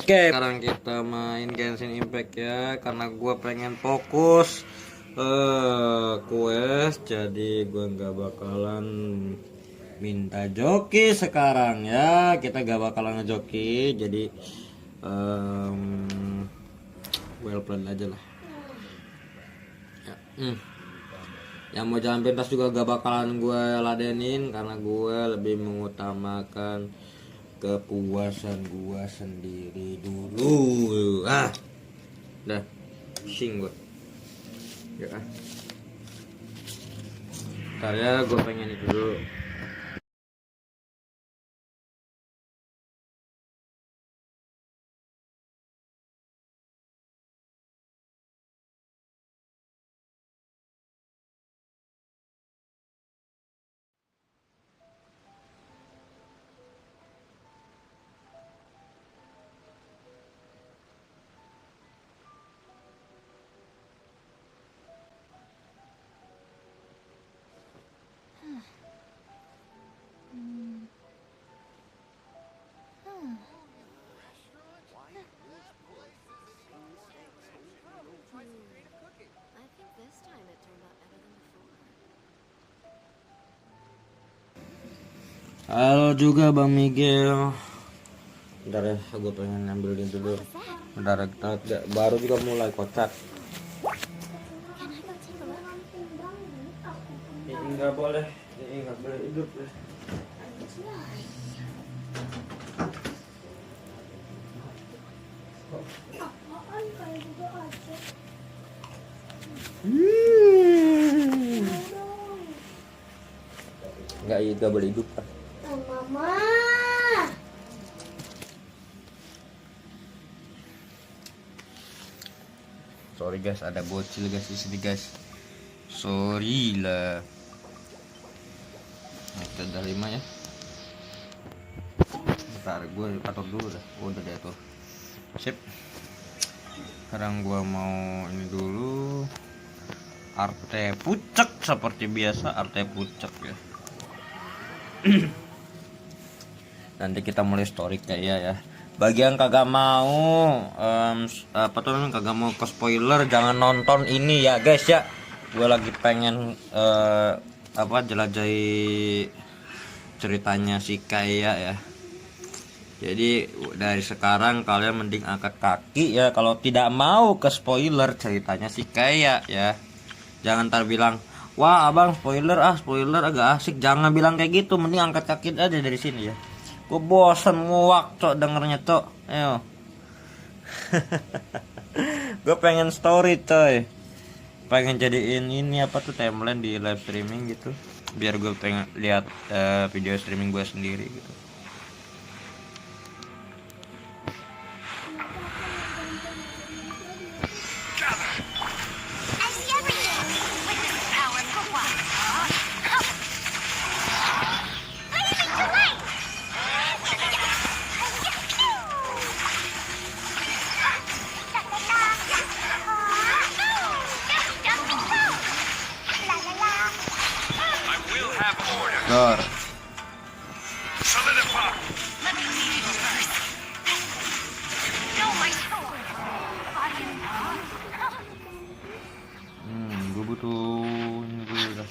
Oke, sekarang kita main Genshin Impact ya, karena gue pengen fokus quest, jadi gue nggak bakalan minta joki sekarang ya. Kita gak bakalan ngejoki, jadi well plan aja lah ya. Yang mau jalan pintas juga gak bakalan gue ladenin, karena gue lebih mengutamakan kepuasan gua sendiri dulu. Dah pusing gua ya. Ntar ya, gua pengen itu dulu. Halo juga Bang Miguel. Bentar ya, gue pengen ngambilin dulu. Bentar, baru juga mulai kocak. Ini nggak boleh hidup. Nggak boleh hidup kan? Mama. Sorry guys, ada bocil guys di sini guys. Sorry lah. Nah, kita udah 5 ya. Bentar, gue atur dulu dah. Udah diatur. Sip. Sekarang gue mau ini dulu. Arte pucek seperti biasa, arte pucek ya. Nanti kita mulai story kayak ya. Bagi yang kagak mau kagak mau ke spoiler, jangan nonton ini ya guys ya. Gue lagi pengen jelajahi ceritanya si Kaeya ya. Jadi dari sekarang kalian mending angkat kaki ya, kalau tidak mau ke spoiler ceritanya si Kaeya ya. Jangan ntar bilang, wah abang spoiler agak asik. Jangan bilang kayak gitu, mending angkat kaki aja dari sini ya. Gue bosan nguak cok dengernya cok. Ayo. Gue pengen story coy. Pengen jadiin ini timeline di live streaming gitu. Biar gue pengen lihat video streaming gue sendiri gitu. Lor. Gue butuh ini dulu dah.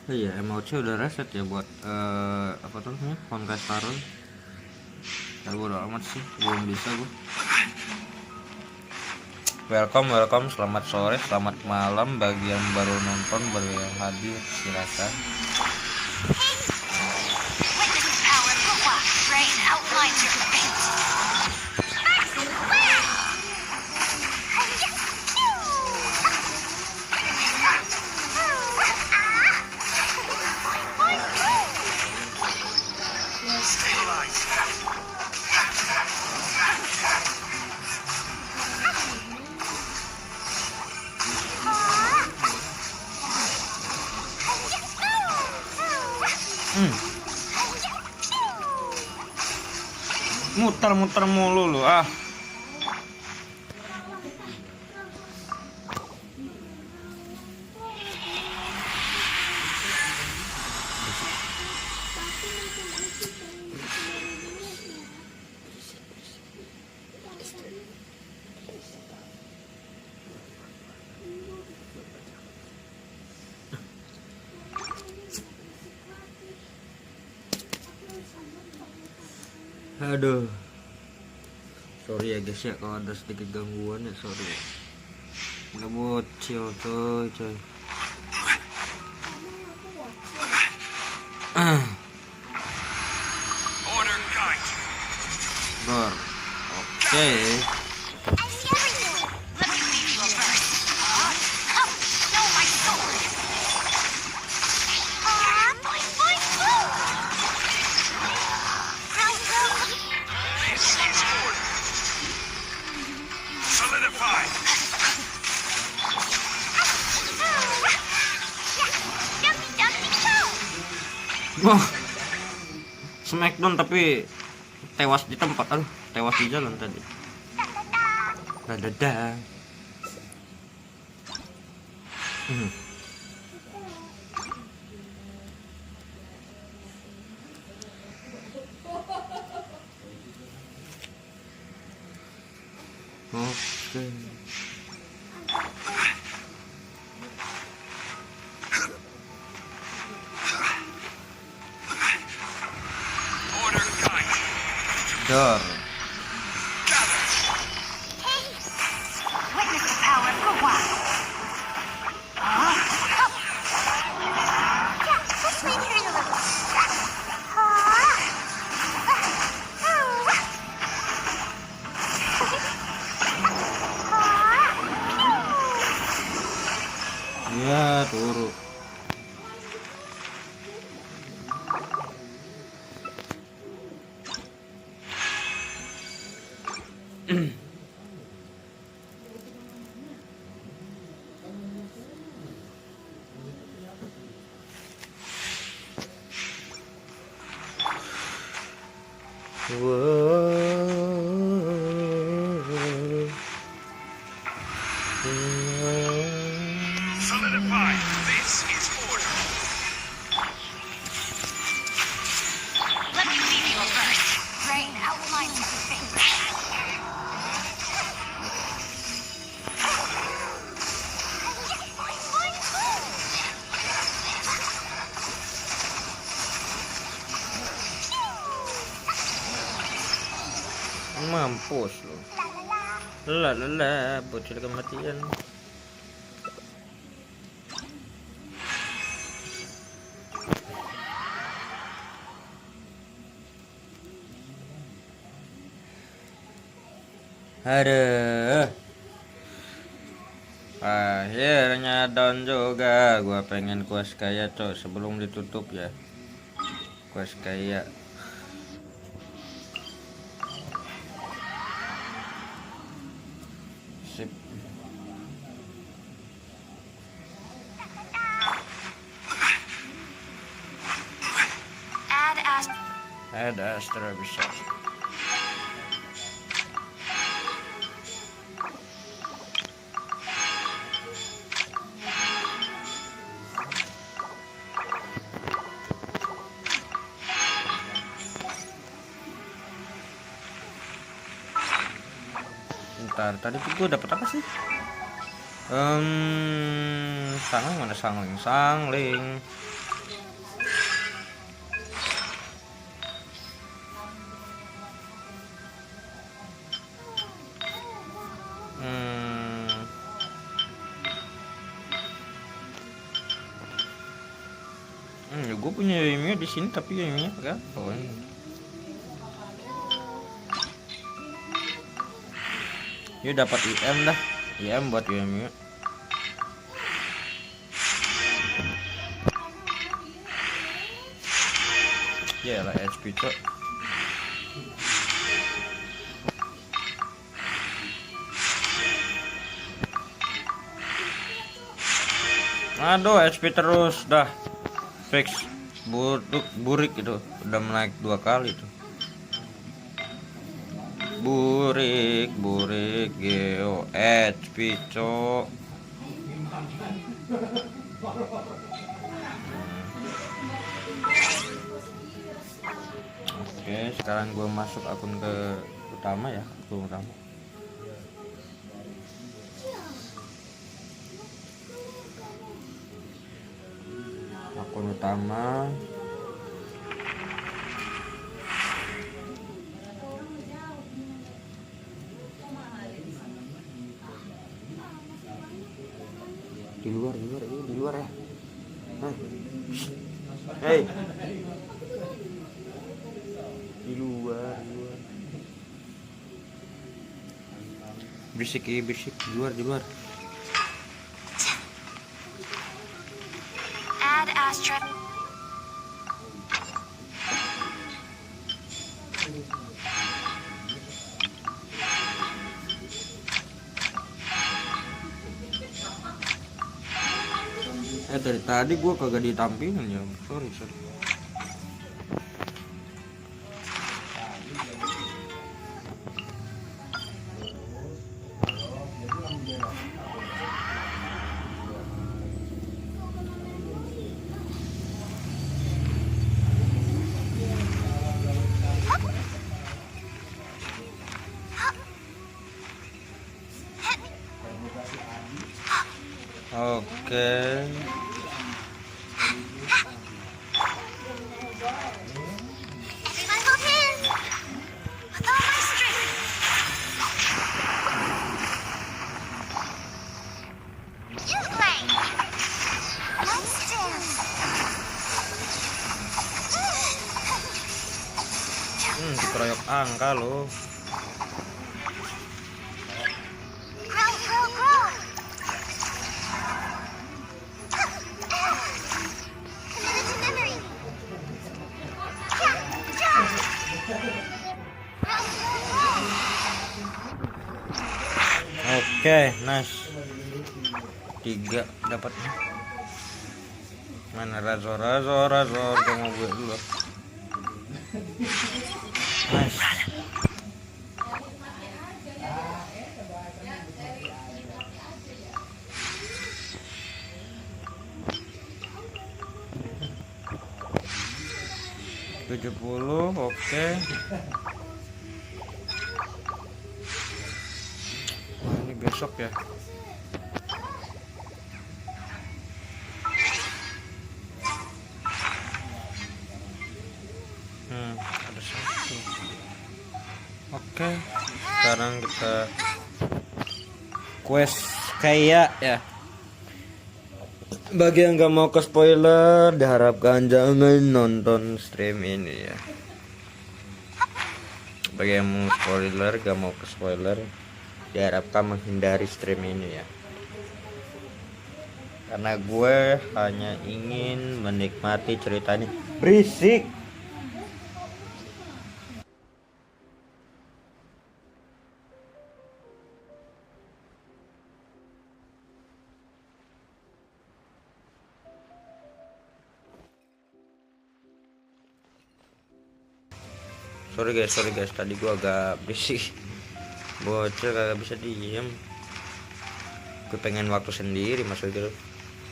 Iya, emoji udah reset ya buat Honkai Star. Ya bodo amat sih, belum bisa gue. Welcome, selamat sore, selamat malam bagi yang baru nonton, bagi yang hadir, silakan. Muter-muter mulu lu Aduh, sorry ya guys ya kalau ada sedikit gangguan ya, sorry ya. Nggak bocil coy. Bor, oke. Wah, Smackdown tapi tewas di tempat, aduh, tewas di jalan tadi. Dadah. Oke. Dor. Ya, turu. Solidify. This is order. Let me leave you first. Rain outlines your face. Mampus lo. Lala, bocil kematian. Aduh, akhirnya down juga. Gua pengen quest Kaeya coy, sebelum ditutup ya. Quest Kaeya. Sip. Add Astra bisa. Bentar, tadi tuh gue dapet apa sih? Sangling mana sangling? Gue punya Yumi di sini tapi Yumi enggak. Oh, ini. Yuk dapat IM dah. IM buat Yumi. Ya lah HP cok. Aduh HP terus dah. Fix burik itu udah naik 2 kali tuh. Burik geo HP cok. Oke, sekarang gue masuk akun ke utama ya, akun utama. Akun utama. Di luar ya. Hah. Hey. Di luar. Berisik di luar. Add astra. Dari tadi gua kagak ditampilin ya. Sorry. Oke. Everyone hold hands. With all my strength. You play. Let's dance. Dikeroyok angka loh. Grow. Committed to memory. Oke, nice. 3 dapatnya. Mana Razor, gua mau gue dulu. Nice. $70, oke. Wah, ini besok ya. Ada satu. Oke, sekarang kita quest Kaeya ya. Bagi yang gak mau ke spoiler, diharapkan jangan nonton stream ini ya. Bagi yang mau spoiler, gak mau ke spoiler, diharapkan menghindari stream ini ya. Karena gue hanya ingin menikmati cerita ini. Berisik. Sorry guys, tadi gua agak berisik. Bocil kagak bisa diem. Gue pengen waktu sendiri maksud gitu.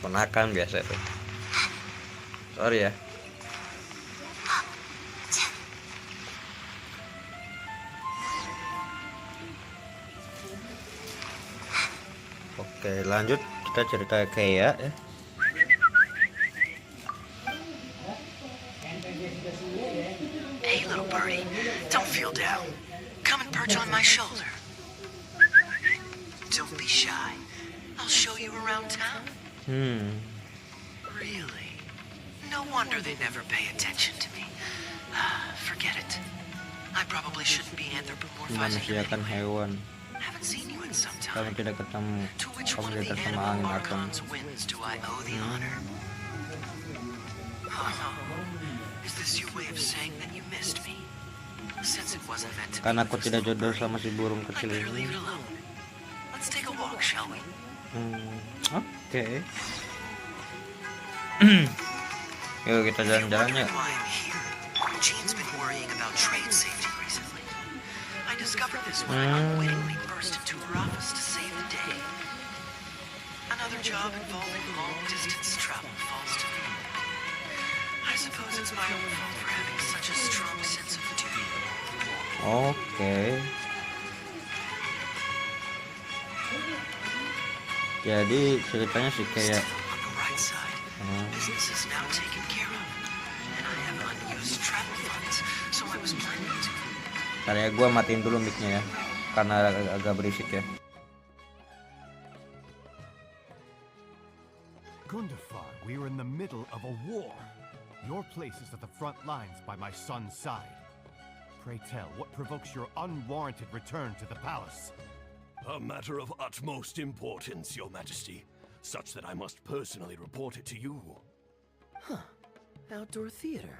Ponakan biasa tuh. Sorry ya. Oke, lanjut kita cerita Kaeya ya. Hey, little birdie, don't feel down. Come and perch on my shoulder. Don't be shy. I'll show you around town. Really? No wonder they never pay attention to me. Forget it. I probably shouldn't be anthropomorphizing you Manusiakan anyway. hewan. Haven't seen you in some Kamu time. tidak ketemu. To which Kamu one of tidak the sama animal angin atom. archons wins do I owe the honor? Oh, is this your way of saying that you missed me? Since it wasn't meant to be Karena with aku this tidak little jodoh birdie, sama si burung I kecil better leave ini. it alone. Let's take a walk, shall we? Oke. Yuk kita jalan-jalan ya. Wondering why I'm here? Jean's been worrying about trade safety recently. I discovered this when I unwittingly burst into her office to save the day. Another job involving long-distance travel falls to me. I suppose it's my own fault for having such a strong sense of duty. Oke. Jadi ceritanya sih kayak On the right side, business is now taken care of, and I have unused travel funds, so I was planning to. karya gue matiin dulu mic-nya ya, karena agak berisik ya. Gundafar, we are in the middle of a war. Your place is at the front lines by my son's side. Pray tell, what provokes your unwarranted return to the palace? A matter of utmost importance, Your Majesty, such that I must personally report it to you. Outdoor theater.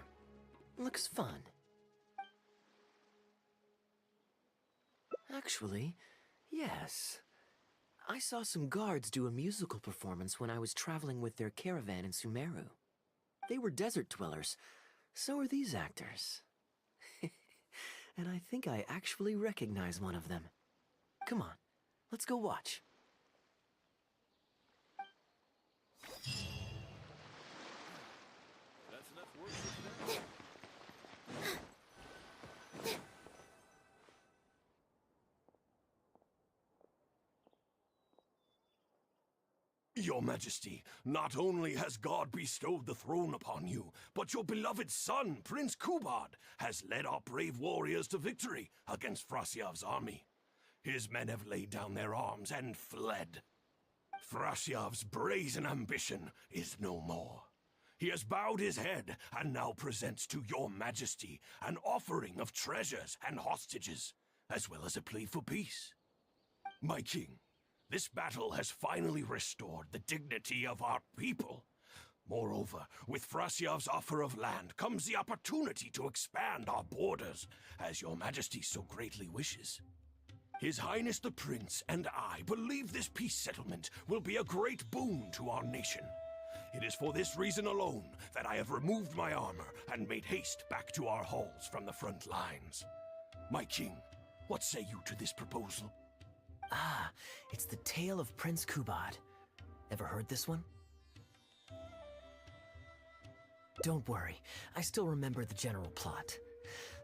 Looks fun. Actually, yes. I saw some guards do a musical performance when I was traveling with their caravan in Sumeru. They were desert dwellers. So are these actors. And I think I actually recognize one of them. Come on, let's go watch. That's enough work for today. Your Majesty, not only has God bestowed the throne upon you, but your beloved son, Prince Kubad, has led our brave warriors to victory against Frasyav's army. His men have laid down their arms and fled. Frasyav's brazen ambition is no more. He has bowed his head and now presents to your Majesty an offering of treasures and hostages, as well as a plea for peace. My king, this battle has finally restored the dignity of our people. Moreover, with Frasyav's offer of land comes the opportunity to expand our borders, as your Majesty so greatly wishes. His Highness the Prince and I believe this peace settlement will be a great boon to our nation. It is for this reason alone that I have removed my armor and made haste back to our halls from the front lines. My king, what say you to this proposal? Ah, it's the tale of Prince Kubad. Ever heard this one? Don't worry, I still remember the general plot.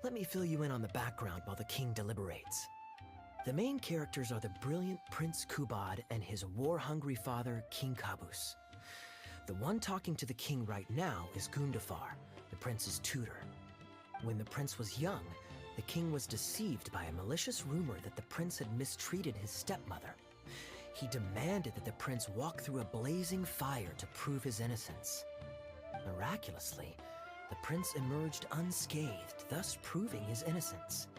Let me fill you in on the background while the king deliberates. The main characters are the brilliant Prince Kubad and his war-hungry father, King Kabus. The one talking to the king right now is Gundafar, the prince's tutor. When the prince was young, the king was deceived by a malicious rumor that the prince had mistreated his stepmother. He demanded that the prince walk through a blazing fire to prove his innocence. Miraculously, the prince emerged unscathed, thus proving his innocence.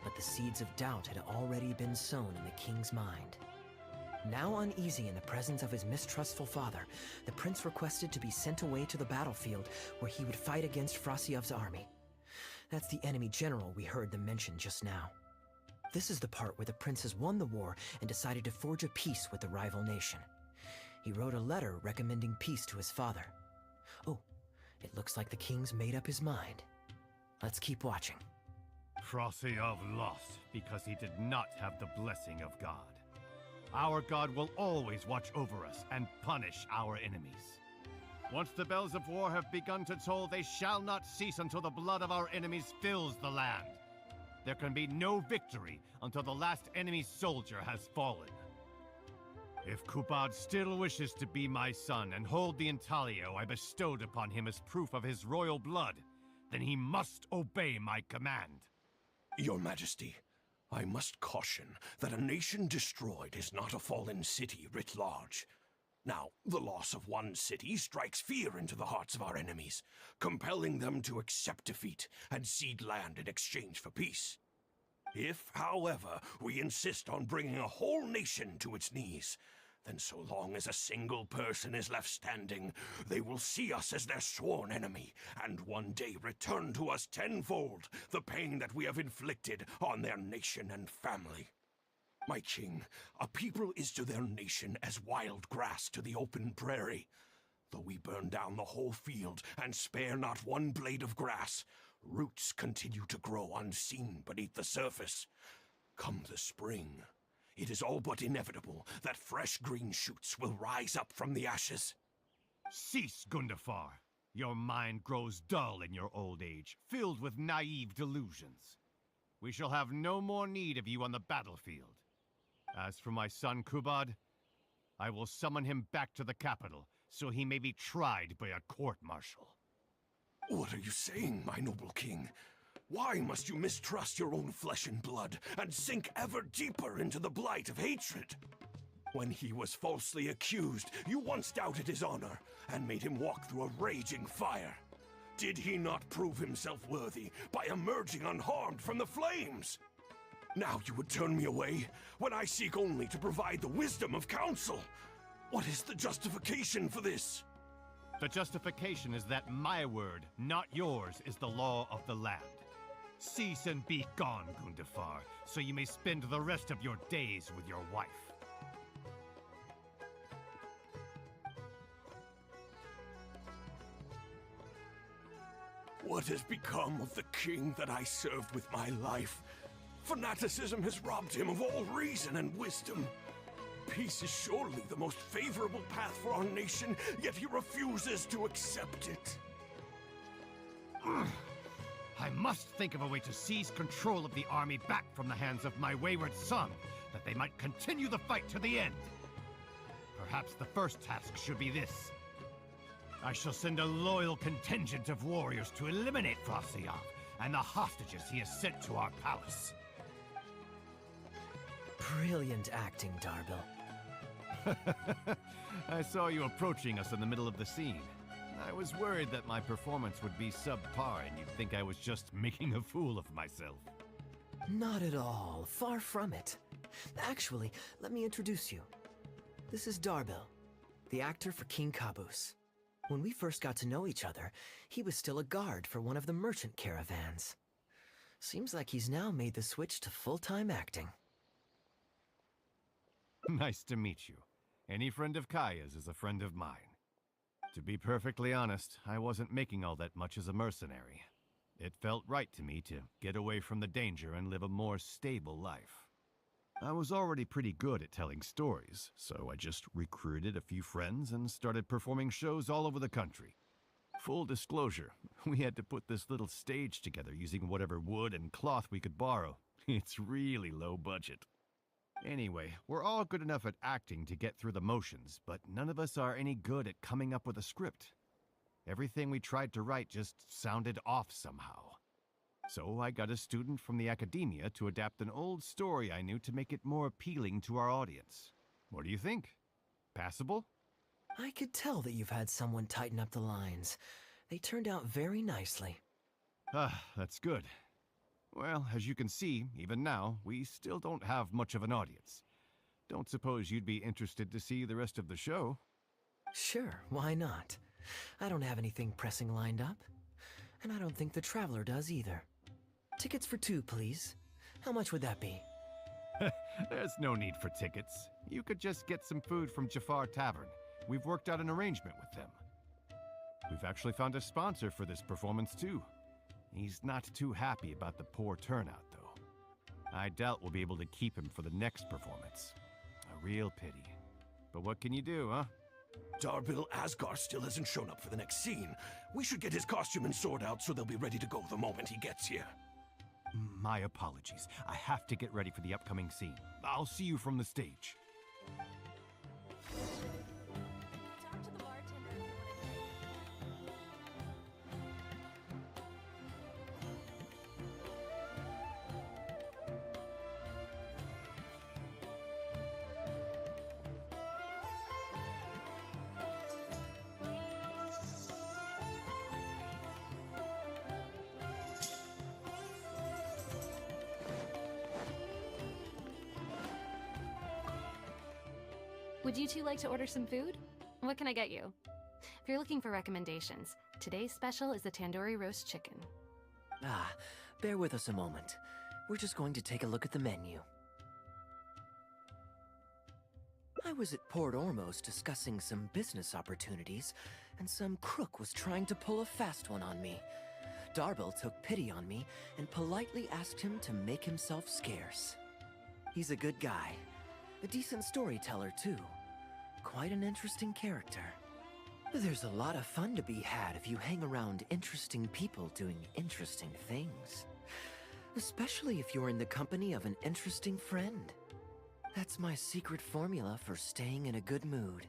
But the seeds of doubt had already been sown in the king's mind. Now uneasy in the presence of his mistrustful father, the prince requested to be sent away to the battlefield where he would fight against Frasyav's army. That's the enemy general we heard them mention just now. This is the part where the prince has won the war and decided to forge a peace with the rival nation. He wrote a letter recommending peace to his father. Oh, it looks like the king's made up his mind. Let's keep watching. Frasyav lost because he did not have the blessing of God. Our God will always watch over us and punish our enemies. Once the bells of war have begun to toll, they shall not cease until the blood of our enemies fills the land. There can be no victory until the last enemy soldier has fallen. If Kubad still wishes to be my son and hold the intaglio I bestowed upon him as proof of his royal blood, then he must obey my command. Your Majesty, I must caution that a nation destroyed is not a fallen city writ large. Now, the loss of one city strikes fear into the hearts of our enemies, compelling them to accept defeat and cede land in exchange for peace. If, however, we insist on bringing a whole nation to its knees, then so long as a single person is left standing, they will see us as their sworn enemy, and one day return to us tenfold the pain that we have inflicted on their nation and family. My king, a people is to their nation as wild grass to the open prairie. Though we burn down the whole field and spare not one blade of grass, roots continue to grow unseen beneath the surface. Come the spring, it is all but inevitable that fresh green shoots will rise up from the ashes. Cease, Gundafar. Your mind grows dull in your old age, filled with naive delusions. We shall have no more need of you on the battlefield. As for my son Kubad, I will summon him back to the capital, so he may be tried by a court-martial. What are you saying, my noble king? Why must you mistrust your own flesh and blood, and sink ever deeper into the blight of hatred? When he was falsely accused, you once doubted his honor and made him walk through a raging fire. Did he not prove himself worthy by emerging unharmed from the flames? Now you would turn me away when I seek only to provide the wisdom of counsel. What is the justification for this? The justification is that my word, not yours, is the law of the land. Cease and be gone, Gundafar, so you may spend the rest of your days with your wife. What has become of the king that I served with my life? Fanaticism has robbed him of all reason and wisdom. Peace is surely the most favorable path for our nation, yet he refuses to accept it. I must think of a way to seize control of the army back from the hands of my wayward son, that they might continue the fight to the end. Perhaps the first task should be this. I shall send a loyal contingent of warriors to eliminate Frosiyov and the hostages he has sent to our palace. Brilliant acting, Darbil. I saw you approaching us in the middle of the scene. I was worried that my performance would be subpar and you'd think I was just making a fool of myself. Not at all. Far from it. Actually, let me introduce you. This is Darbil, the actor for King Caboose. When we first got to know each other, he was still a guard for one of the merchant caravans. Seems like he's now made the switch to full-time acting. Nice to meet you. Any friend of Kaeya's is a friend of mine. To be perfectly honest, I wasn't making all that much as a mercenary. It felt right to me to get away from the danger and live a more stable life. I was already pretty good at telling stories, so I just recruited a few friends and started performing shows all over the country. Full disclosure, we had to put this little stage together using whatever wood and cloth we could borrow. It's really low budget. Anyway, we're all good enough at acting to get through the motions, but none of us are any good at coming up with a script. Everything we tried to write just sounded off somehow. So I got a student from the academia to adapt an old story I knew to make it more appealing to our audience. What do you think? Passable? I could tell that you've had someone tighten up the lines. They turned out very nicely. Ah, that's good. Well, as you can see, even now, we still don't have much of an audience. Don't suppose you'd be interested to see the rest of the show? Sure, why not? I don't have anything pressing lined up. And I don't think the Traveler does either. Tickets for 2, please. How much would that be? There's no need for tickets. You could just get some food from Jafar Tavern. We've worked out an arrangement with them. We've actually found a sponsor for this performance, too. He's not too happy about the poor turnout, though. I doubt we'll be able to keep him for the next performance. A real pity. But what can you do, huh? Darbil Asgar still hasn't shown up for the next scene. We should get his costume and sword out so they'll be ready to go the moment he gets here. My apologies. I have to get ready for the upcoming scene. I'll see you from the stage. Would you two like to order some food? What can I get you? If you're looking for recommendations, today's special is the tandoori roast chicken. Ah, bear with us a moment. We're just going to take a look at the menu. I was at Port Ormos discussing some business opportunities, and some crook was trying to pull a fast one on me. Darbil took pity on me and politely asked him to make himself scarce. He's a good guy. A decent storyteller, too. Quite an interesting character. There's a lot of fun to be had if you hang around interesting people doing interesting things. Especially if you're in the company of an interesting friend. That's my secret formula for staying in a good mood.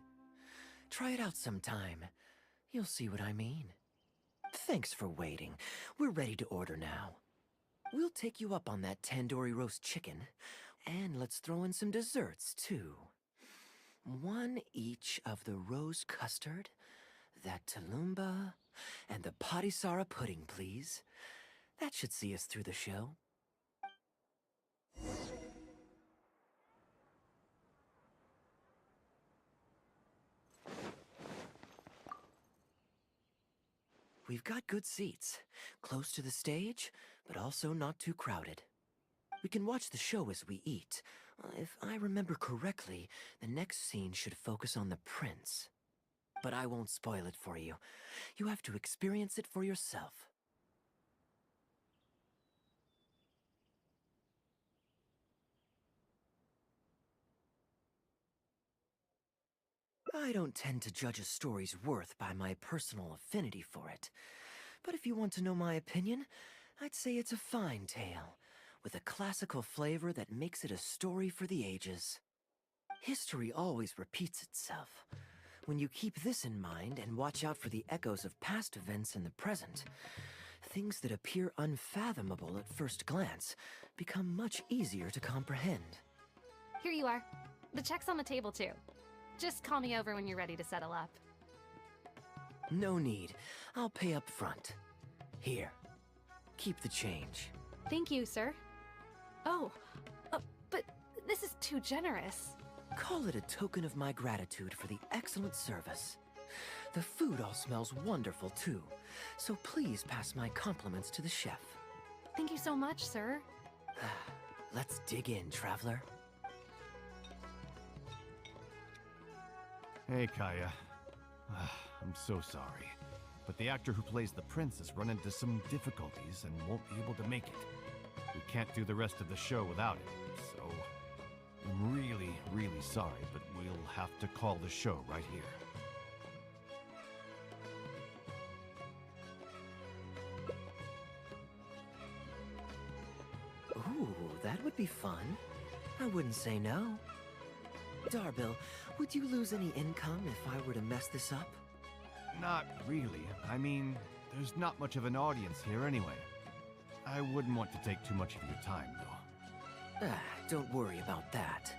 Try it out sometime. You'll see what I mean. Thanks for waiting. We're ready to order now. We'll take you up on that tandoori roast chicken. And let's throw in some desserts, too. One each of the rose custard, that talumba, and the patisara pudding, please. That should see us through the show. We've got good seats, close to the stage, but also not too crowded. We can watch the show as we eat. If I remember correctly, the next scene should focus on the prince. But I won't spoil it for you. You have to experience it for yourself. I don't tend to judge a story's worth by my personal affinity for it. But if you want to know my opinion, I'd say it's a fine tale, with a classical flavor that makes it a story for the ages. History always repeats itself. When you keep this in mind and watch out for the echoes of past events in the present, things that appear unfathomable at first glance become much easier to comprehend. Here you are. The check's on the table, too. Just call me over when you're ready to settle up. No need. I'll pay up front. Here. Keep the change. Thank you, sir. Oh, but this is too generous. Call it a token of my gratitude for the excellent service. The food all smells wonderful, too. So please pass my compliments to the chef. Thank you so much, sir. Let's dig in, traveler. Hey, Kaeya. I'm so sorry, but the actor who plays the prince has run into some difficulties and won't be able to make it. We can't do the rest of the show without him, so I'm really, really sorry, but we'll have to call the show right here. Ooh, that would be fun. I wouldn't say no. Darbil, would you lose any income if I were to mess this up? Not really. I mean, there's not much of an audience here anyway. I wouldn't want to take too much of your time, though. Don't worry about that.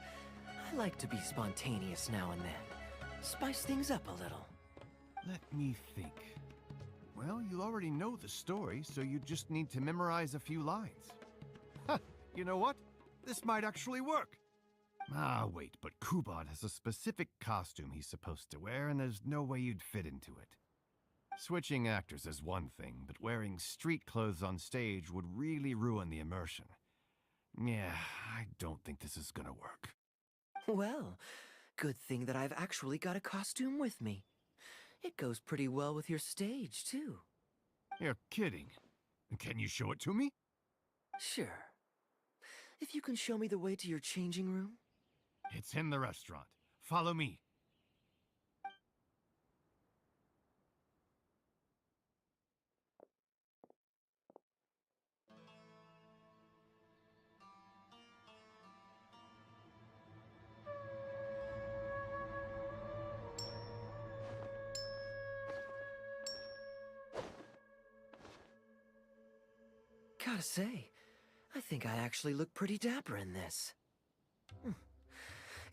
I like to be spontaneous now and then. Spice things up a little. Let me think. Well, you already know the story, so you just need to memorize a few lines. Huh, you know what? This might actually work. Ah, wait, but Kubot has a specific costume he's supposed to wear, and there's no way you'd fit into it. Switching actors is one thing, but wearing street clothes on stage would really ruin the immersion. Yeah, I don't think this is gonna work. Well, good thing that I've actually got a costume with me. It goes pretty well with your stage, too. You're kidding. Can you show it to me? Sure. If you can show me the way to your changing room. It's in the restaurant. Follow me. Gotta say, I think I actually look pretty dapper in this.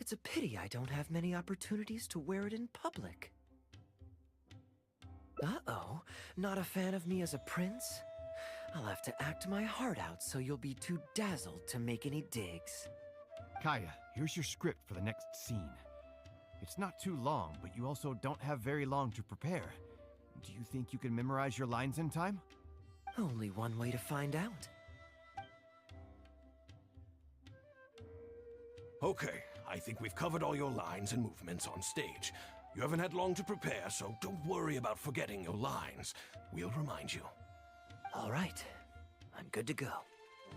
It's a pity I don't have many opportunities to wear it in public. Uh-oh, not a fan of me as a prince? I'll have to act my heart out so you'll be too dazzled to make any digs. Kaeya, here's your script for the next scene. It's not too long, but you also don't have very long to prepare. Do you think you can memorize your lines in time? Only one way to find out. Okay, I think we've covered all your lines and movements on stage. You haven't had long to prepare, so don't worry about forgetting your lines. We'll remind you. All right, I'm good to go.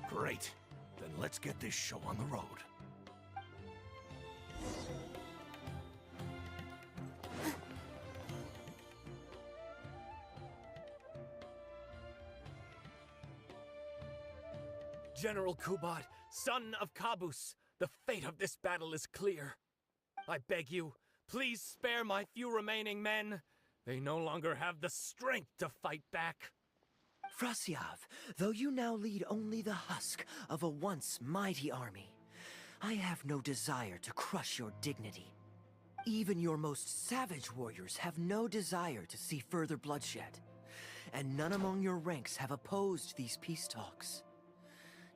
Great. Then let's get this show on the road. General Kubot, son of Kabus, the fate of this battle is clear. I beg you, please spare my few remaining men. They no longer have the strength to fight back. Frasyav, though you now lead only the husk of a once mighty army, I have no desire to crush your dignity. Even your most savage warriors have no desire to see further bloodshed, and none among your ranks have opposed these peace talks.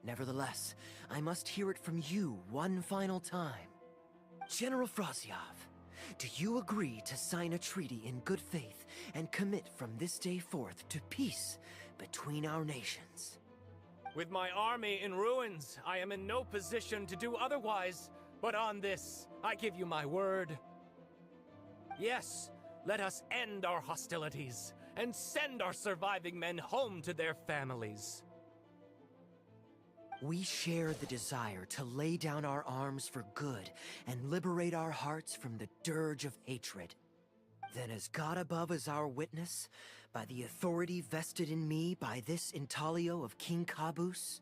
Nevertheless, I must hear it from you one final time. General Frasyov, do you agree to sign a treaty in good faith and commit from this day forth to peace between our nations? With my army in ruins, I am in no position to do otherwise. But on this, I give you my word. Yes, let us end our hostilities and send our surviving men home to their families. We share the desire to lay down our arms for good and liberate our hearts from the dirge of hatred. Then as God above is our witness, by the authority vested in me by this intaglio of King Caboose,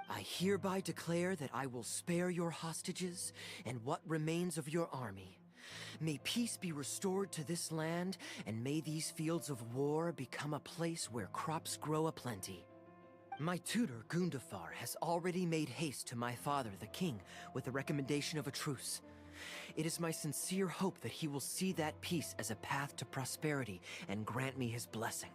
I hereby declare that I will spare your hostages and what remains of your army. May peace be restored to this land, and may these fields of war become a place where crops grow aplenty. My tutor, Gundafar, has already made haste to my father, the king, with the recommendation of a truce. It is my sincere hope that he will see that peace as a path to prosperity and grant me his blessing.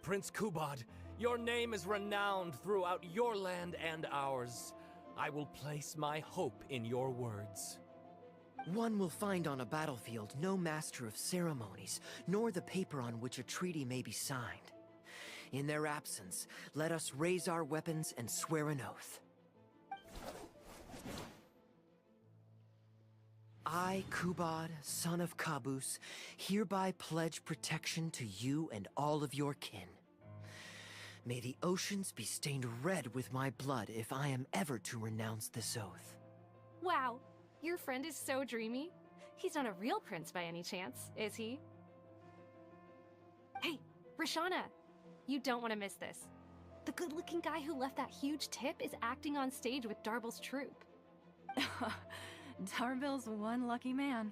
Prince Kubad, your name is renowned throughout your land and ours. I will place my hope in your words. One will find on a battlefield no master of ceremonies, nor the paper on which a treaty may be signed. In their absence, let us raise our weapons and swear an oath. I, Kubad, son of Caboose, hereby pledge protection to you and all of your kin. May the oceans be stained red with my blood if I am ever to renounce this oath. Wow, your friend is so dreamy. He's not a real prince by any chance, is he? Hey, Rashana, you don't want to miss this. The good-looking guy who left that huge tip is acting on stage with Darbel's troupe. Darbel's one lucky man.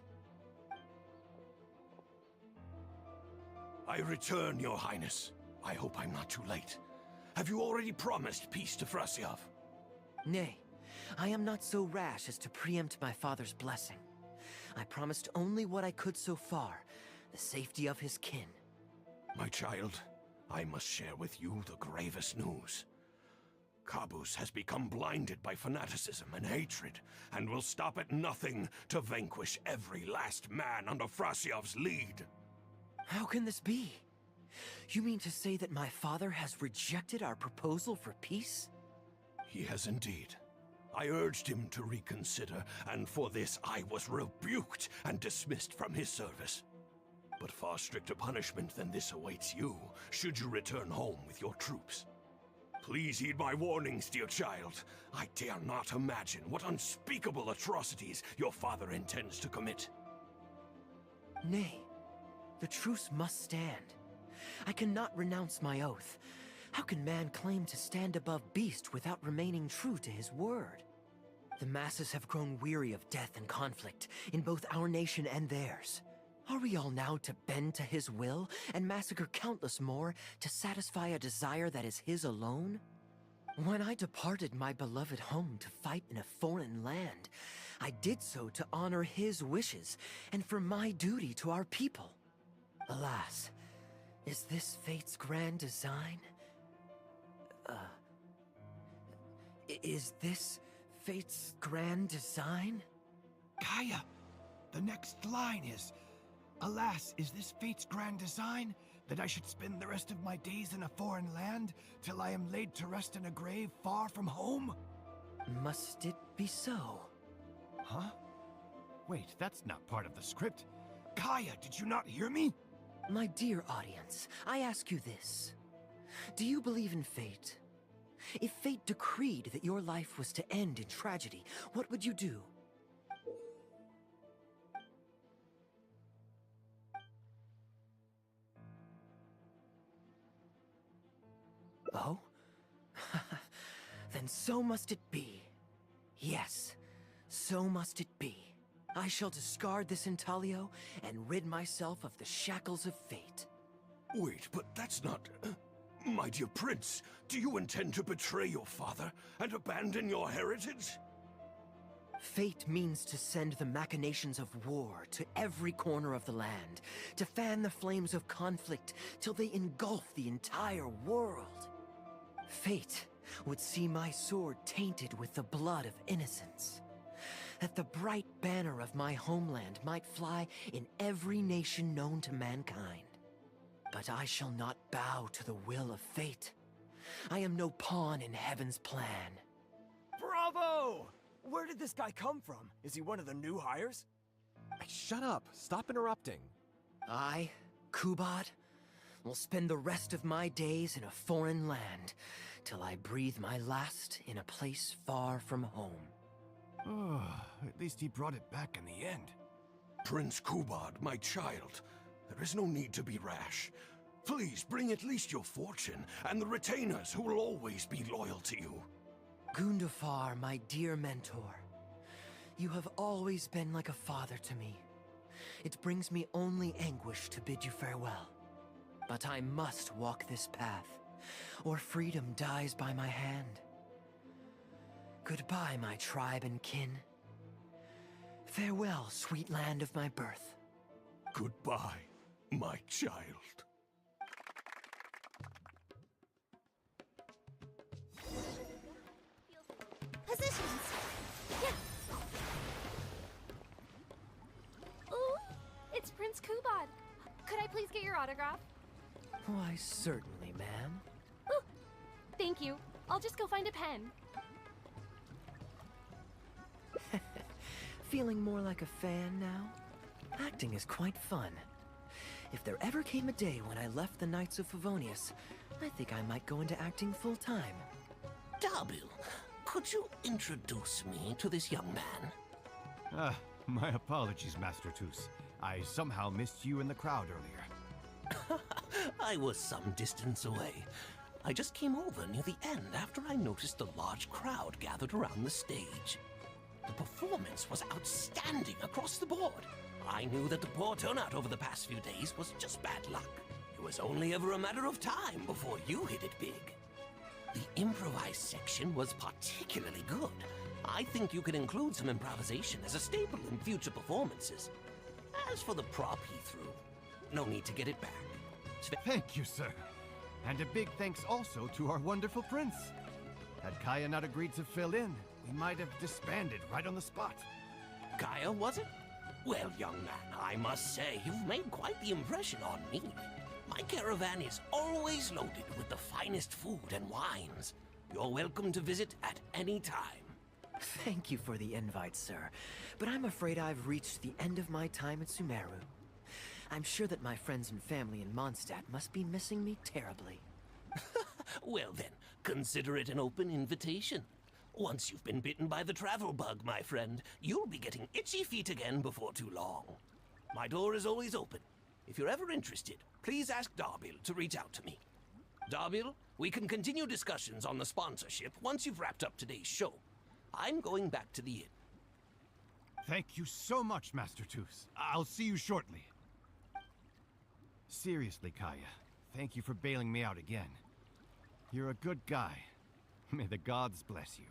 I return, Your Highness. I hope I'm not too late. Have you already promised peace to Frasyov? Nay, I am not so rash as to preempt my father's blessing. I promised only what I could so far, the safety of his kin. My child, I must share with you the gravest news. Caboose has become blinded by fanaticism and hatred, and will stop at nothing to vanquish every last man under Frasyov's lead. How can this be? You mean to say that my father has rejected our proposal for peace? He has indeed. I urged him to reconsider, and for this I was rebuked and dismissed from his service. But far stricter punishment than this awaits you, should you return home with your troops. Please heed my warnings, dear child. I dare not imagine what unspeakable atrocities your father intends to commit. Nay, the truce must stand. I cannot renounce my oath. How can man claim to stand above beast without remaining true to his word? The masses have grown weary of death and conflict in both our nation and theirs. Are we all now to bend to his will and massacre countless more to satisfy a desire that is his alone? When I departed my beloved home to fight in a foreign land, I did so to honor his wishes and for my duty to our people. Alas, is this fate's grand design? Is this fate's grand design? Kaeya, the next line is, "Alas, is this fate's grand design, that I should spend the rest of my days in a foreign land, till I am laid to rest in a grave far from home?" Must it be so? Huh? Wait, that's not part of the script. Kaeya, did you not hear me? My dear audience, I ask you this. Do you believe in fate? If fate decreed that your life was to end in tragedy, what would you do? Oh? Then so must it be. Yes, so must it be. I shall discard this intaglio and rid myself of the shackles of fate. Wait, but that's not... My dear prince, do you intend to betray your father and abandon your heritage? Fate means to send the machinations of war to every corner of the land, to fan the flames of conflict till they engulf the entire world. Fate would see my sword tainted with the blood of innocence, that the bright banner of my homeland might fly in every nation known to mankind. But I shall not bow to the will of fate. I am no pawn in heaven's plan. Bravo! Where did this guy come from? Is he one of the new hires? Hey, shut up. Stop interrupting. I, Kubad, will spend the rest of my days in a foreign land till I breathe my last in a place far from home. Oh, at least he brought it back in the end. Prince Kubad, my child, there is no need to be rash. Please bring at least your fortune and the retainers who will always be loyal to you. Gundafar, my dear mentor, you have always been like a father to me. It brings me only anguish to bid you farewell. But I must walk this path, or freedom dies by my hand. Goodbye, my tribe and kin. Farewell, sweet land of my birth. Goodbye, my child. Positions! Yeah! Ooh, it's Prince Kubad. Could I please get your autograph? Why, certainly, ma'am. Ooh, thank you. I'll just go find a pen. Feeling more like a fan now? Acting is quite fun. If there ever came a day when I left the Knights of Favonius, I think I might go into acting full-time. Dabil, could you introduce me to this young man? My apologies, Master Toos. I somehow missed you in the crowd earlier. I was some distance away. I just came over near the end after I noticed the large crowd gathered around the stage. The performance was outstanding across the board. I knew that the poor turnout over the past few days was just bad luck. It was only ever a matter of time before you hit it big. The improvised section was particularly good. I think you could include some improvisation as a staple in future performances. As for the prop he threw, no need to get it back. Thank you, sir. And a big thanks also to our wonderful prince. Had Kaeya not agreed to fill in, we might have disbanded right on the spot. Kaeya, was it? Well, young man, I must say you've made quite the impression on me. My caravan is always loaded with the finest food and wines. You're welcome to visit at any time. Thank you for the invite, sir, but I'm afraid I've reached the end of my time at Sumeru. I'm sure that my friends and family in Mondstadt must be missing me terribly. Well then, consider it an open invitation. Once you've been bitten by the travel bug, my friend, you'll be getting itchy feet again before too long. My door is always open. If you're ever interested, please ask Dabil to reach out to me. Dabil, we can continue discussions on the sponsorship once you've wrapped up today's show. I'm going back to the inn. Thank you so much, Master Toos. I'll see you shortly. Seriously, Kaeya, thank you for bailing me out again. You're a good guy. May the gods bless you.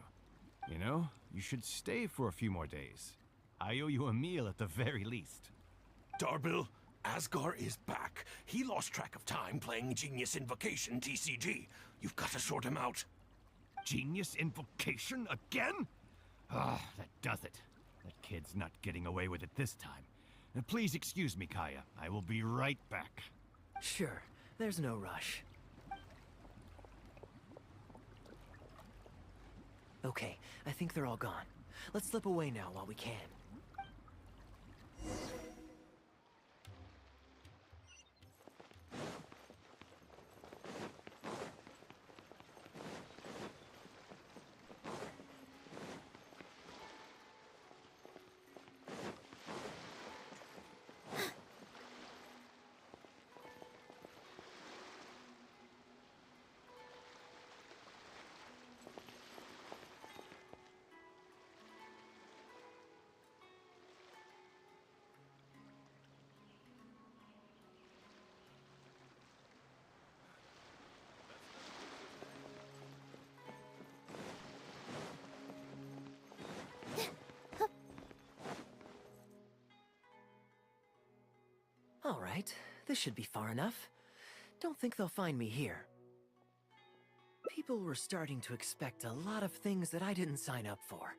You know, you should stay for a few more days. I owe you a meal at the very least. Darbil, Asgar is back. He lost track of time playing Genius Invocation TCG. You've got to sort him out. Genius Invocation again? Ah, that does it. That kid's not getting away with it this time. Now, please excuse me, Kaeya. I will be right back. Sure, there's no rush. Okay, I think they're all gone. Let's slip away now while we can. All right, this should be far enough. Don't think they'll find me here. People were starting to expect a lot of things that I didn't sign up for.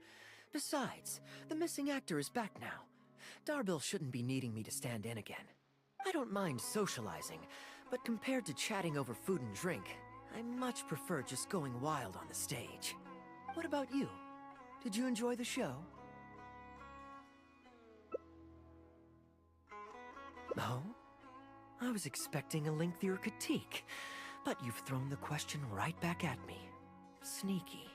Besides, the missing actor is back now. Darbil shouldn't be needing me to stand in again. I don't mind socializing, but compared to chatting over food and drink, I much prefer just going wild on the stage. What about you? Did you enjoy the show? Oh? I was expecting a lengthier critique, but you've thrown the question right back at me. Sneaky.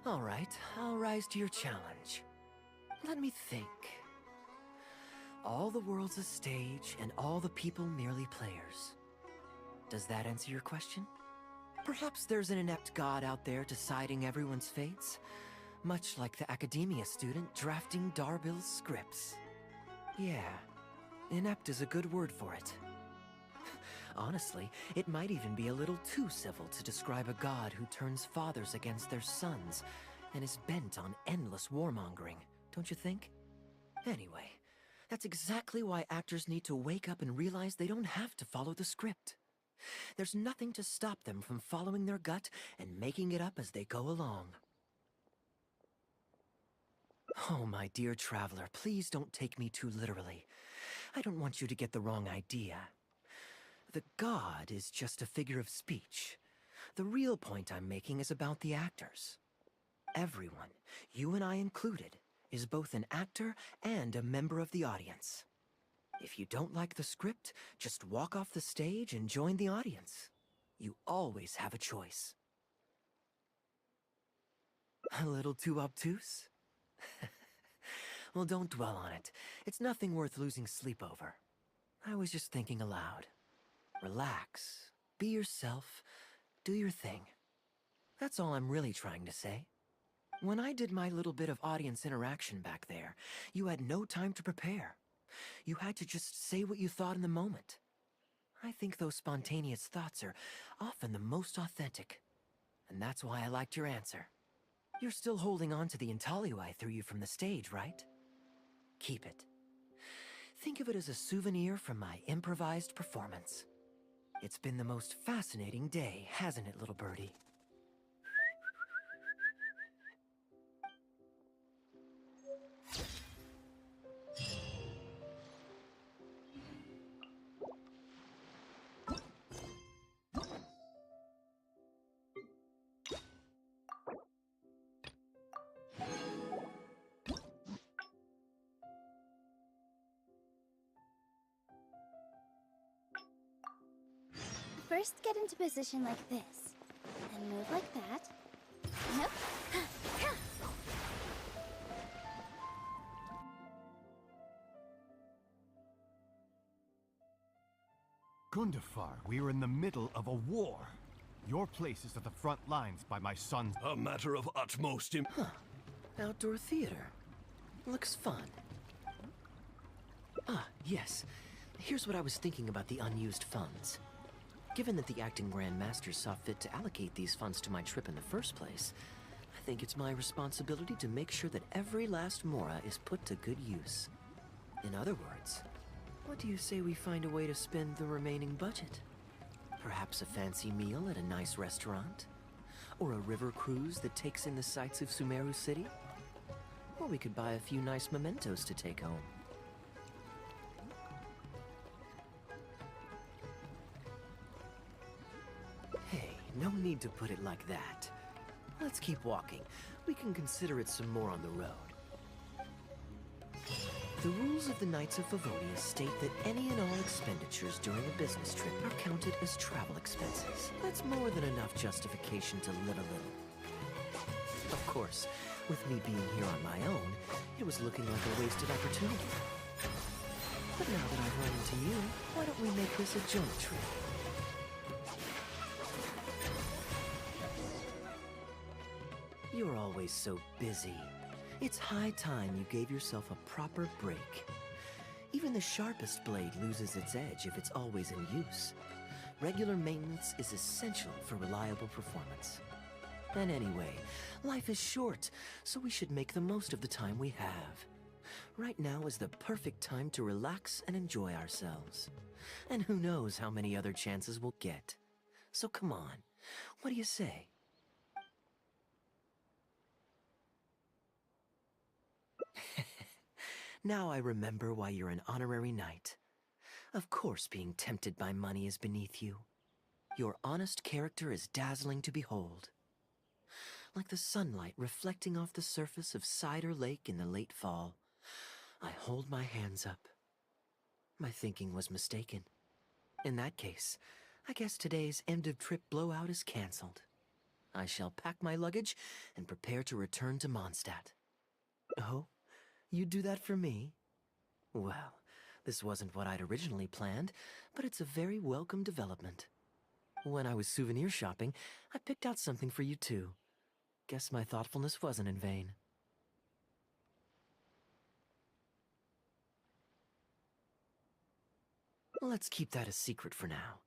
All right, I'll rise to your challenge. Let me think. All the world's a stage, and all the people merely players. Does that answer your question? Perhaps there's an inept god out there deciding everyone's fates, much like the academia student drafting Darbil's scripts. Yeah, inept is a good word for it. Honestly, it might even be a little too civil to describe a god who turns fathers against their sons and is bent on endless warmongering, don't you think? Anyway, that's exactly why actors need to wake up and realize they don't have to follow the script. There's nothing to stop them from following their gut and making it up as they go along. Oh, my dear traveler, please don't take me too literally. I don't want you to get the wrong idea. The god is just a figure of speech. The real point I'm making is about the actors. Everyone, you and I included, is both an actor and a member of the audience. If you don't like the script, just walk off the stage and join the audience. You always have a choice. A little too obtuse? Well, don't dwell on it. It's nothing worth losing sleep over. I was just thinking aloud. Relax, be yourself, do your thing. That's all I'm really trying to say. When I did my little bit of audience interaction back there, you had no time to prepare. You had to just say what you thought in the moment. I think those spontaneous thoughts are often the most authentic. And that's why I liked your answer. You're still holding on to the intaglio I threw you from the stage, right? Keep it. Think of it as a souvenir from my improvised performance. It's been the most fascinating day, hasn't it, little birdie? First, get into position like this. Then move like that. Nope. Gundafar, we are in the middle of a war. Your place is at the front lines by my son's... A matter of utmost Outdoor theater. Looks fun. Ah, yes. Here's what I was thinking about the unused funds. Given that the acting Grandmaster saw fit to allocate these funds to my trip in the first place, I think it's my responsibility to make sure that every last mora is put to good use. In other words, what do you say we find a way to spend the remaining budget? Perhaps a fancy meal at a nice restaurant? Or a river cruise that takes in the sights of Sumeru City? Or we could buy a few nice mementos to take home. Hey, no need to put it like that. Let's keep walking. We can consider it some more on the road. The rules of the Knights of Favonia state that any and all expenditures during a business trip are counted as travel expenses. That's more than enough justification to live a little. Of course, with me being here on my own, it was looking like a wasted opportunity. But now that I've run into you, why don't we make this a joint trip? You're always so busy. It's high time you gave yourself a proper break. Even the sharpest blade loses its edge if it's always in use. Regular maintenance is essential for reliable performance. And anyway, life is short, so we should make the most of the time we have. right now is the perfect time to relax and enjoy ourselves. And who knows how many other chances we'll get. So come on, what do you say? Now I remember why you're an honorary knight. Of course being tempted by money is beneath you. Your honest character is dazzling to behold. Like the sunlight reflecting off the surface of Cider Lake in the late fall, I hold my hands up. My thinking was mistaken. In that case, I guess today's end-of-trip blowout is cancelled. I shall pack my luggage and prepare to return to Mondstadt. Oh? You'd do that for me? Well, this wasn't what I'd originally planned, but it's a very welcome development. When I was souvenir shopping, I picked out something for you too. Guess my thoughtfulness wasn't in vain. Let's keep that a secret for now.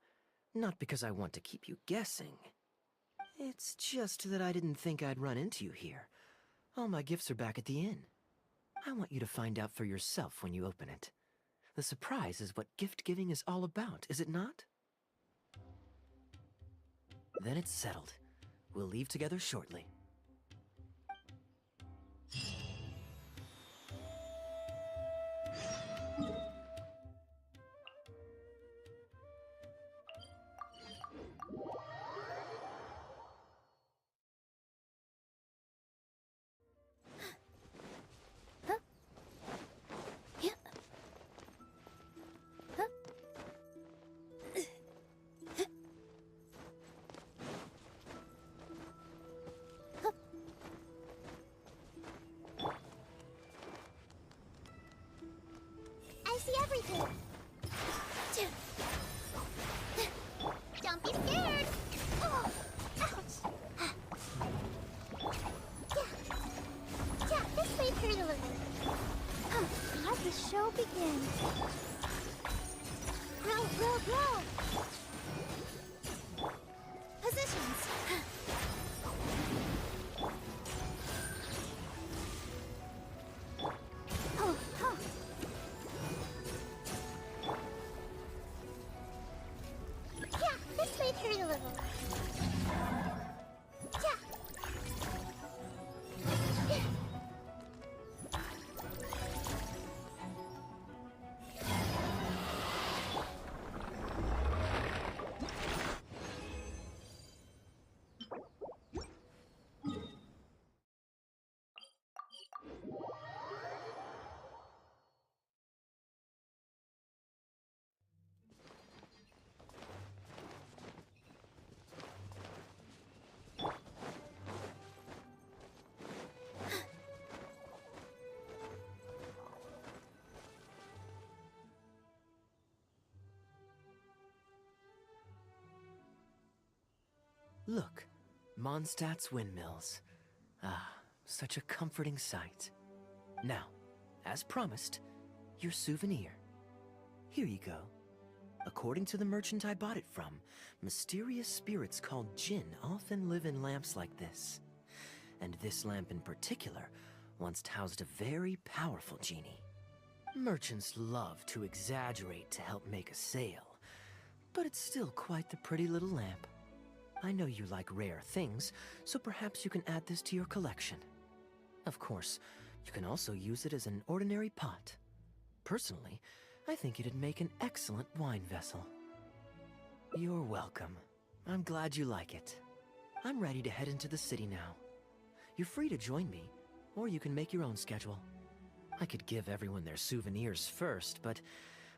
Not because I want to keep you guessing. It's just that I didn't think I'd run into you here. All my gifts are back at the inn. I want you to find out for yourself when you open it. The surprise is what gift giving is all about, is it not? Then it's settled. We'll leave together shortly. I see everything. Don't be scared. Oh, ouch. Yeah, this may hurt a little. Let the show begin. Row, row, row. Positions. Oh, oh. Yeah, this may hurt a little. Yeah. Look, Mondstadt's windmills. Ah, such a comforting sight. Now, as promised, your souvenir. Here you go. According to the merchant I bought it from, mysterious spirits called Jinn often live in lamps like this. And this lamp in particular once housed a very powerful genie. Merchants love to exaggerate to help make a sale, but it's still quite the pretty little lamp. I know you like rare things, so perhaps you can add this to your collection. Of course, you can also use it as an ordinary pot. Personally, I think it'd make an excellent wine vessel. You're welcome. I'm glad you like it. I'm ready to head into the city now. You're free to join me, or you can make your own schedule. I could give everyone their souvenirs first, but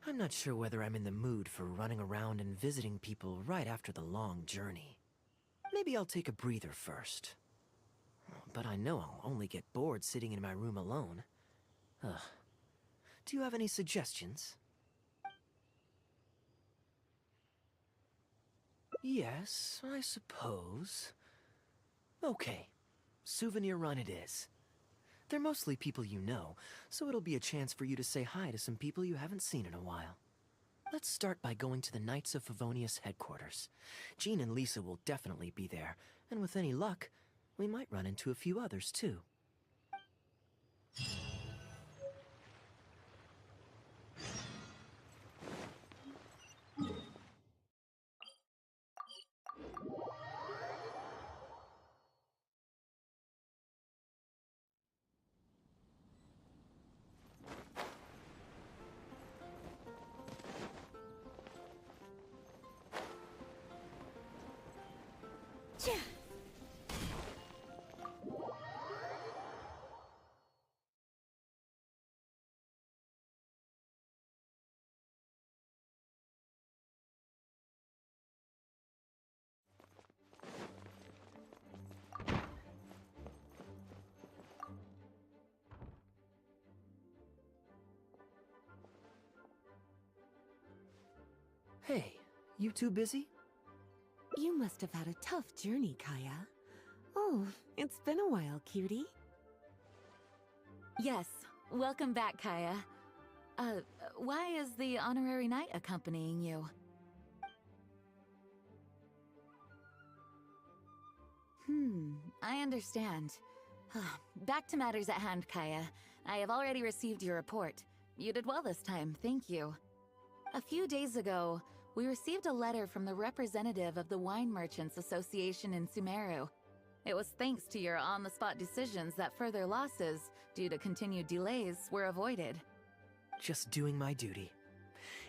I'm not sure whether I'm in the mood for running around and visiting people right after the long journey. Maybe I'll take a breather first. But I know I'll only get bored sitting in my room alone. Ugh. Do you have any suggestions? Yes, I suppose. Okay, souvenir run it is. They're mostly people you know, so it'll be a chance for you to say hi to some people you haven't seen in a while. Let's start by going to the Knights of Favonius headquarters. Jean and Lisa will definitely be there, and with any luck, we might run into a few others too. Hey, you two busy? You must have had a tough journey, Kaeya. Oh, it's been a while, cutie. Yes, welcome back, Kaeya. Why is the honorary knight accompanying you? I understand. Back to matters at hand, Kaeya. I have already received your report. You did well this time, thank you. A few days ago, we received a letter from the representative of the Wine Merchants Association in Sumeru. It was thanks to your on-the-spot decisions that further losses, due to continued delays, were avoided. Just doing my duty.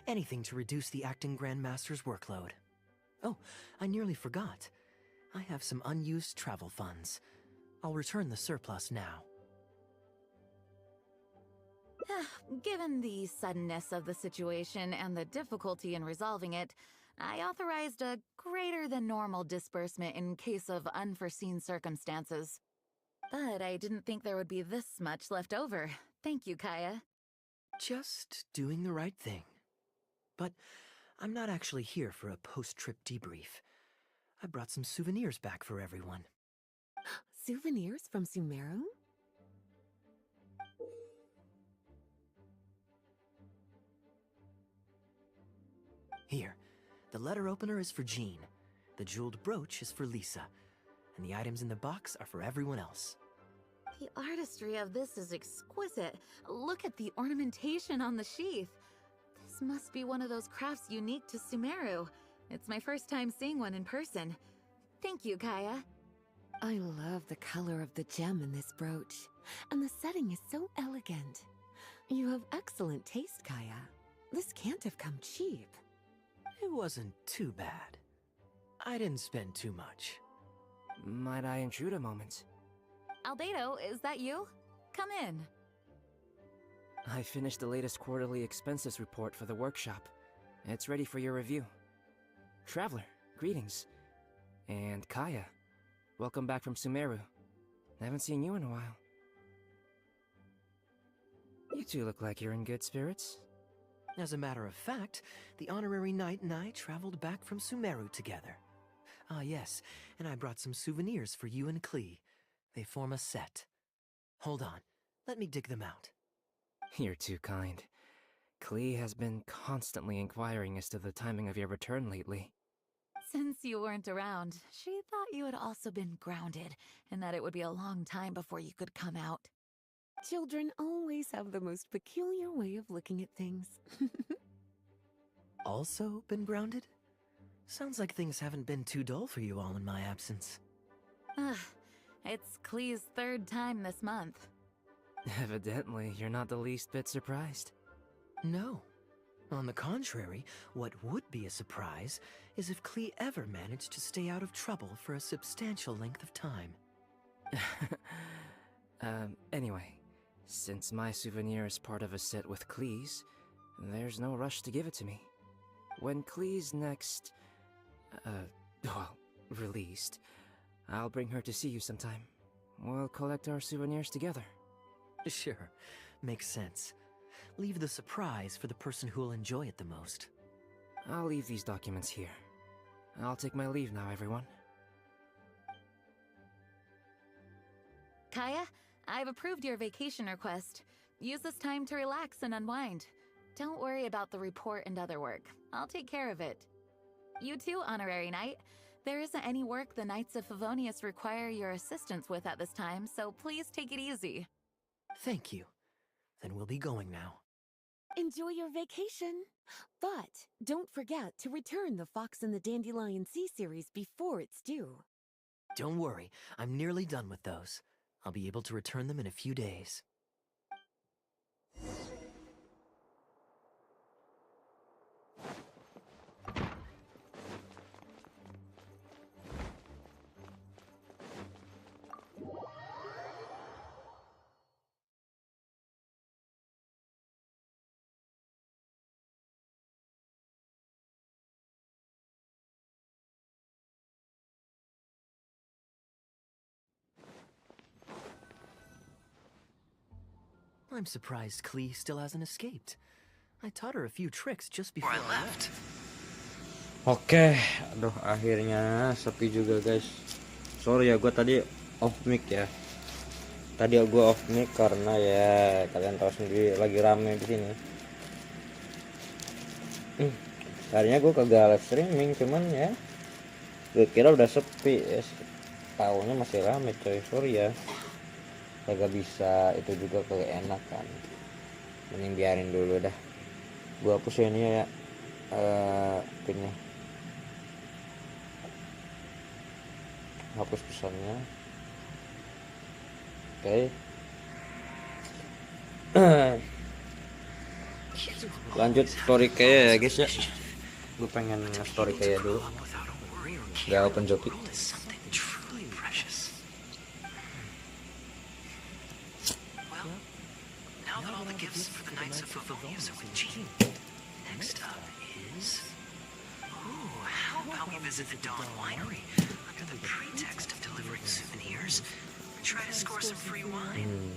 Anything to reduce the acting Grandmaster's workload. Oh, I nearly forgot. I have some unused travel funds. I'll return the surplus now. Given the suddenness of the situation and the difficulty in resolving it, I authorized a greater than normal disbursement in case of unforeseen circumstances. But I didn't think there would be this much left over. Thank you, Kaeya. Just doing the right thing. But I'm not actually here for a post-trip debrief. I brought some souvenirs back for everyone. Souvenirs from Sumeru? Here, the letter opener is for Jean, the jeweled brooch is for Lisa, and the items in the box are for everyone else. The artistry of this is exquisite. Look at the ornamentation on the sheath. This must be one of those crafts unique to Sumeru. It's my first time seeing one in person. Thank you, Kaeya. I love the color of the gem in this brooch, and the setting is so elegant. You have excellent taste, Kaeya. This can't have come cheap. It wasn't too bad. I didn't spend too much. Might I intrude a moment? Albedo, is that you? Come in. I finished the latest quarterly expenses report for the workshop. It's ready for your review. Traveler, greetings. And Kaeya, welcome back from Sumeru. I haven't seen you in a while. You two look like you're in good spirits. As a matter of fact, the honorary knight and I traveled back from Sumeru together. Ah yes, and I brought some souvenirs for you and Klee. They form a set. Hold on, let me dig them out. You're too kind. Klee has been constantly inquiring as to the timing of your return lately. Since you weren't around, she thought you had also been grounded, and that it would be a long time before you could come out. Children always have the most peculiar way of looking at things. Also been grounded? Sounds like things haven't been too dull for you all in my absence. It's Klee's third time this month. Evidently, you're not the least bit surprised. No. On the contrary, what would be a surprise is if Klee ever managed to stay out of trouble for a substantial length of time. Anyway, since my souvenir is part of a set with Klee's, there's no rush to give it to me. When Klee's next, released, I'll bring her to see you sometime. We'll collect our souvenirs together. Sure, makes sense. Leave the surprise for the person who'll enjoy it the most. I'll leave these documents here. I'll take my leave now, everyone. Kaeya, I've approved your vacation request. Use this time to relax and unwind. Don't worry about the report and other work. I'll take care of it. You too, Honorary Knight. There isn't any work the Knights of Favonius require your assistance with at this time, so please take it easy. Thank you. Then we'll be going now. Enjoy your vacation. But don't forget to return the Fox and the Dandelion Sea series before it's due. Don't worry, I'm nearly done with those. I'll be able to return them in a few days. I'm surprised Klee still hasn't escaped. I taught her a few tricks just before I left. Oke, aduh akhirnya sepi juga guys. Sorry ya, gue tadi off mic ya. Tadi gue off mic karena ya kalian tahu sendiri lagi rame di sini. Tadinya gue kagak live streaming, cuman ya gue kira udah sepi ya. Tahunya masih rame coy, sorry ya. Kagak bisa, itu juga kagak enak kan. Mending biarin dulu dah. Gue hapus ya ini ya pinnya. Hapus pesannya. Oke. Lanjut story Kaeya ya guys ya. Gue pengen story Kaeya dulu. Gak open Joki. Now that all the gifts for the Knights of Favonius are with Jean, next up is... Ooh, how about we visit the Dawn Winery under the pretext of delivering souvenirs and try to score some free wine?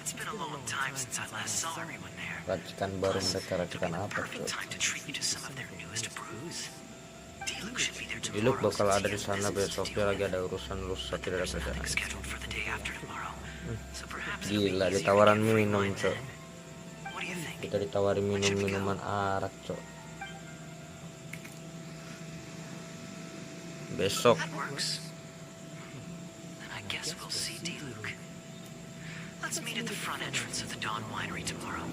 It's been a long time since I last saw everyone there. Racikan baru mereka racikan apa Perfect tuh? time to treat you to some of their newest brews. Dulu should be there Dulu tomorrow. bakal ada di sana besok, dia lagi ada urusan lusa tidak ada kerjaan. Scheduled for the day after tomorrow. So perhaps Gila, ditawaran minum cok. What do you think? Kita ditawarin minuman arak cok. Besok. That works. Then I guess we'll see D-Luke. Let's meet at the front entrance of the Dawn Winery tomorrow.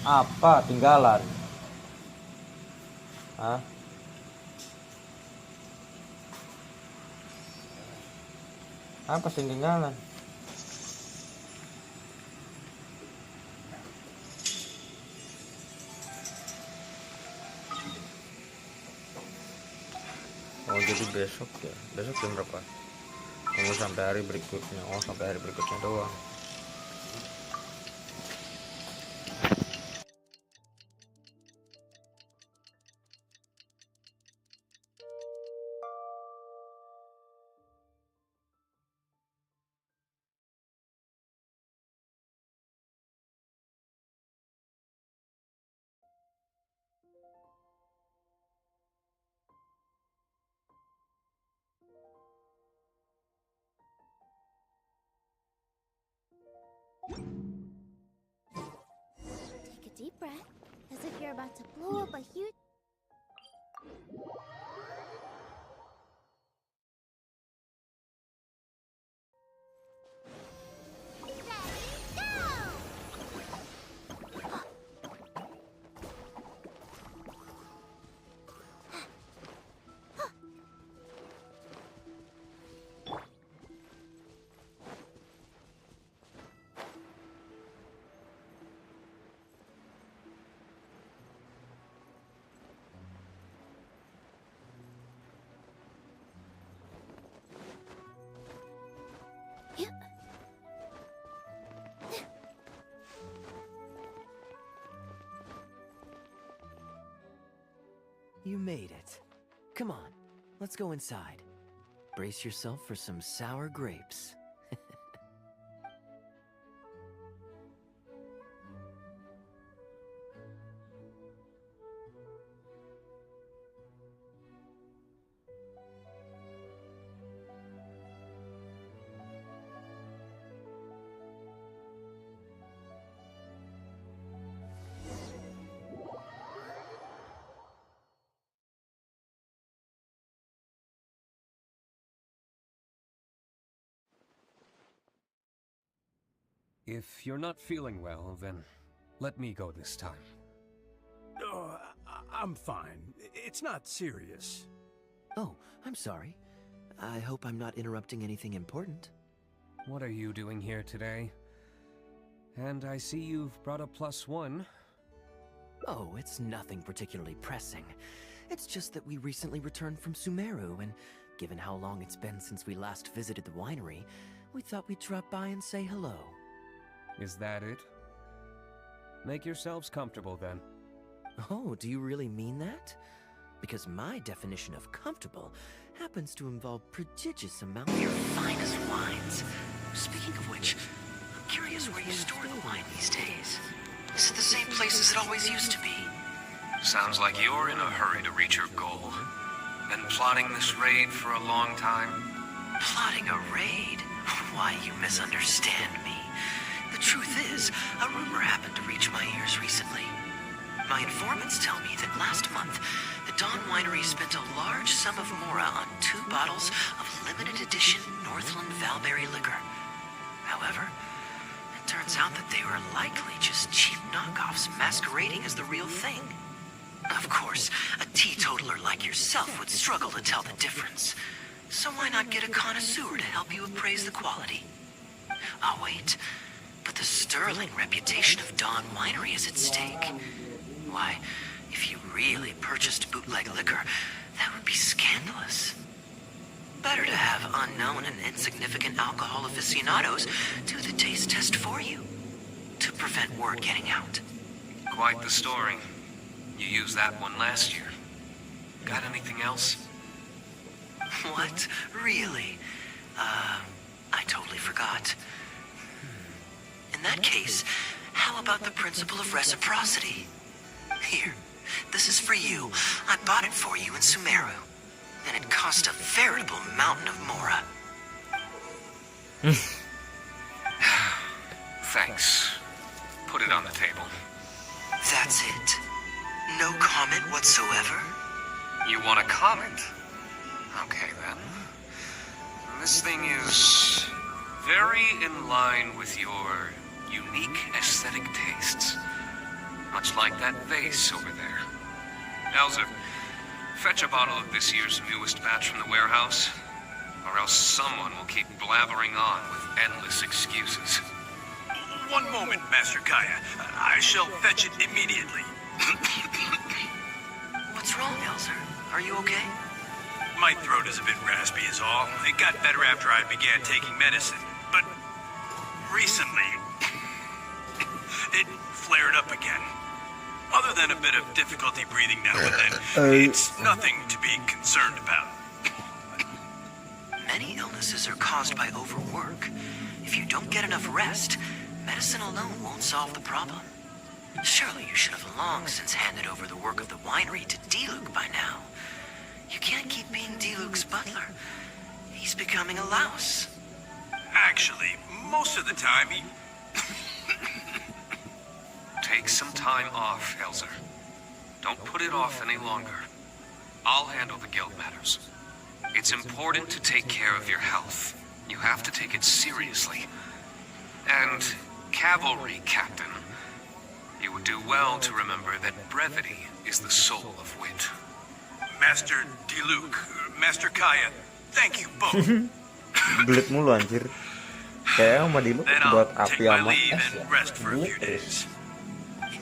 Apa tinggalan? Hah? Apa sih tinggalan? Oh jadi besok ya? Besok jam berapa? Tunggu sampai hari berikutnya. Oh sampai hari berikutnya doang. Take a deep breath, as if you're about to blow up a huge... You made it. Come on, let's go inside. Brace yourself for some sour grapes. If you're not feeling well, then let me go this time. Oh, I'm fine. It's not serious. Oh, I'm sorry. I hope I'm not interrupting anything important. What are you doing here today? And I see you've brought a +1. Oh, it's nothing particularly pressing. It's just that we recently returned from Sumeru, and given how long it's been since we last visited the winery, we thought we'd drop by and say hello. Is that it? Make yourselves comfortable then. Oh, do you really mean that? Because my definition of comfortable happens to involve prodigious amounts Your finest wines. Speaking of which, I'm curious where you store the wine these days. Is it the same place as it always used to be? Sounds like you're in a hurry to reach your goal. Been plotting this raid for a long time? Plotting a raid? Why, you misunderstand me. The truth is, a rumor happened to reach my ears recently. My informants tell me that last month, the Dawn Winery spent a large sum of mora on 2 bottles of limited edition Northland Valberry liquor. However, it turns out that they were likely just cheap knockoffs masquerading as the real thing. Of course, a teetotaler like yourself would struggle to tell the difference. So why not get a connoisseur to help you appraise the quality? Oh, wait. But the sterling reputation of Dawn Winery is at stake. Why, if you really purchased bootleg liquor, that would be scandalous. Better to have unknown and insignificant alcohol aficionados do the taste test for you, to prevent word getting out. Quite the story. You used that one last year. Got anything else? What? Really? I totally forgot. In that case, how about the principle of reciprocity? Here, this is for you. I bought it for you in Sumeru. And it cost a veritable mountain of mora. Thanks. Put it on the table. That's it. No comment whatsoever? You want a comment? Okay, then. This thing is very in line with your unique aesthetic tastes. Much like that vase over there. Elzer, fetch a bottle of this year's newest batch from the warehouse, or else someone will keep blabbering on with endless excuses. One moment, Master Kaeya. I shall fetch it immediately. What's wrong, Elzer? Are you okay? My throat is a bit raspy is all. It got better after I began taking medicine. But recently, it flared up again. Other than a bit of difficulty breathing now and then, it's nothing to be concerned about. Many illnesses are caused by overwork. If you don't get enough rest, medicine alone won't solve the problem. Surely you should have long since handed over the work of the winery to Dulu by now. You can't keep being Diluc's butler. He's becoming a louse. Actually, most of the time he... Take some time off, Elzer. Don't put it off any longer. I'll handle the guild matters. It's important to take care of your health. You have to take it seriously. And, cavalry captain, you would do well to remember that brevity is the soul of wit. Master Diluc, Master Kaeya, thank you both. Belit mulu anjir. Kayak sama Dulu buat api sama es ya. Belit terus.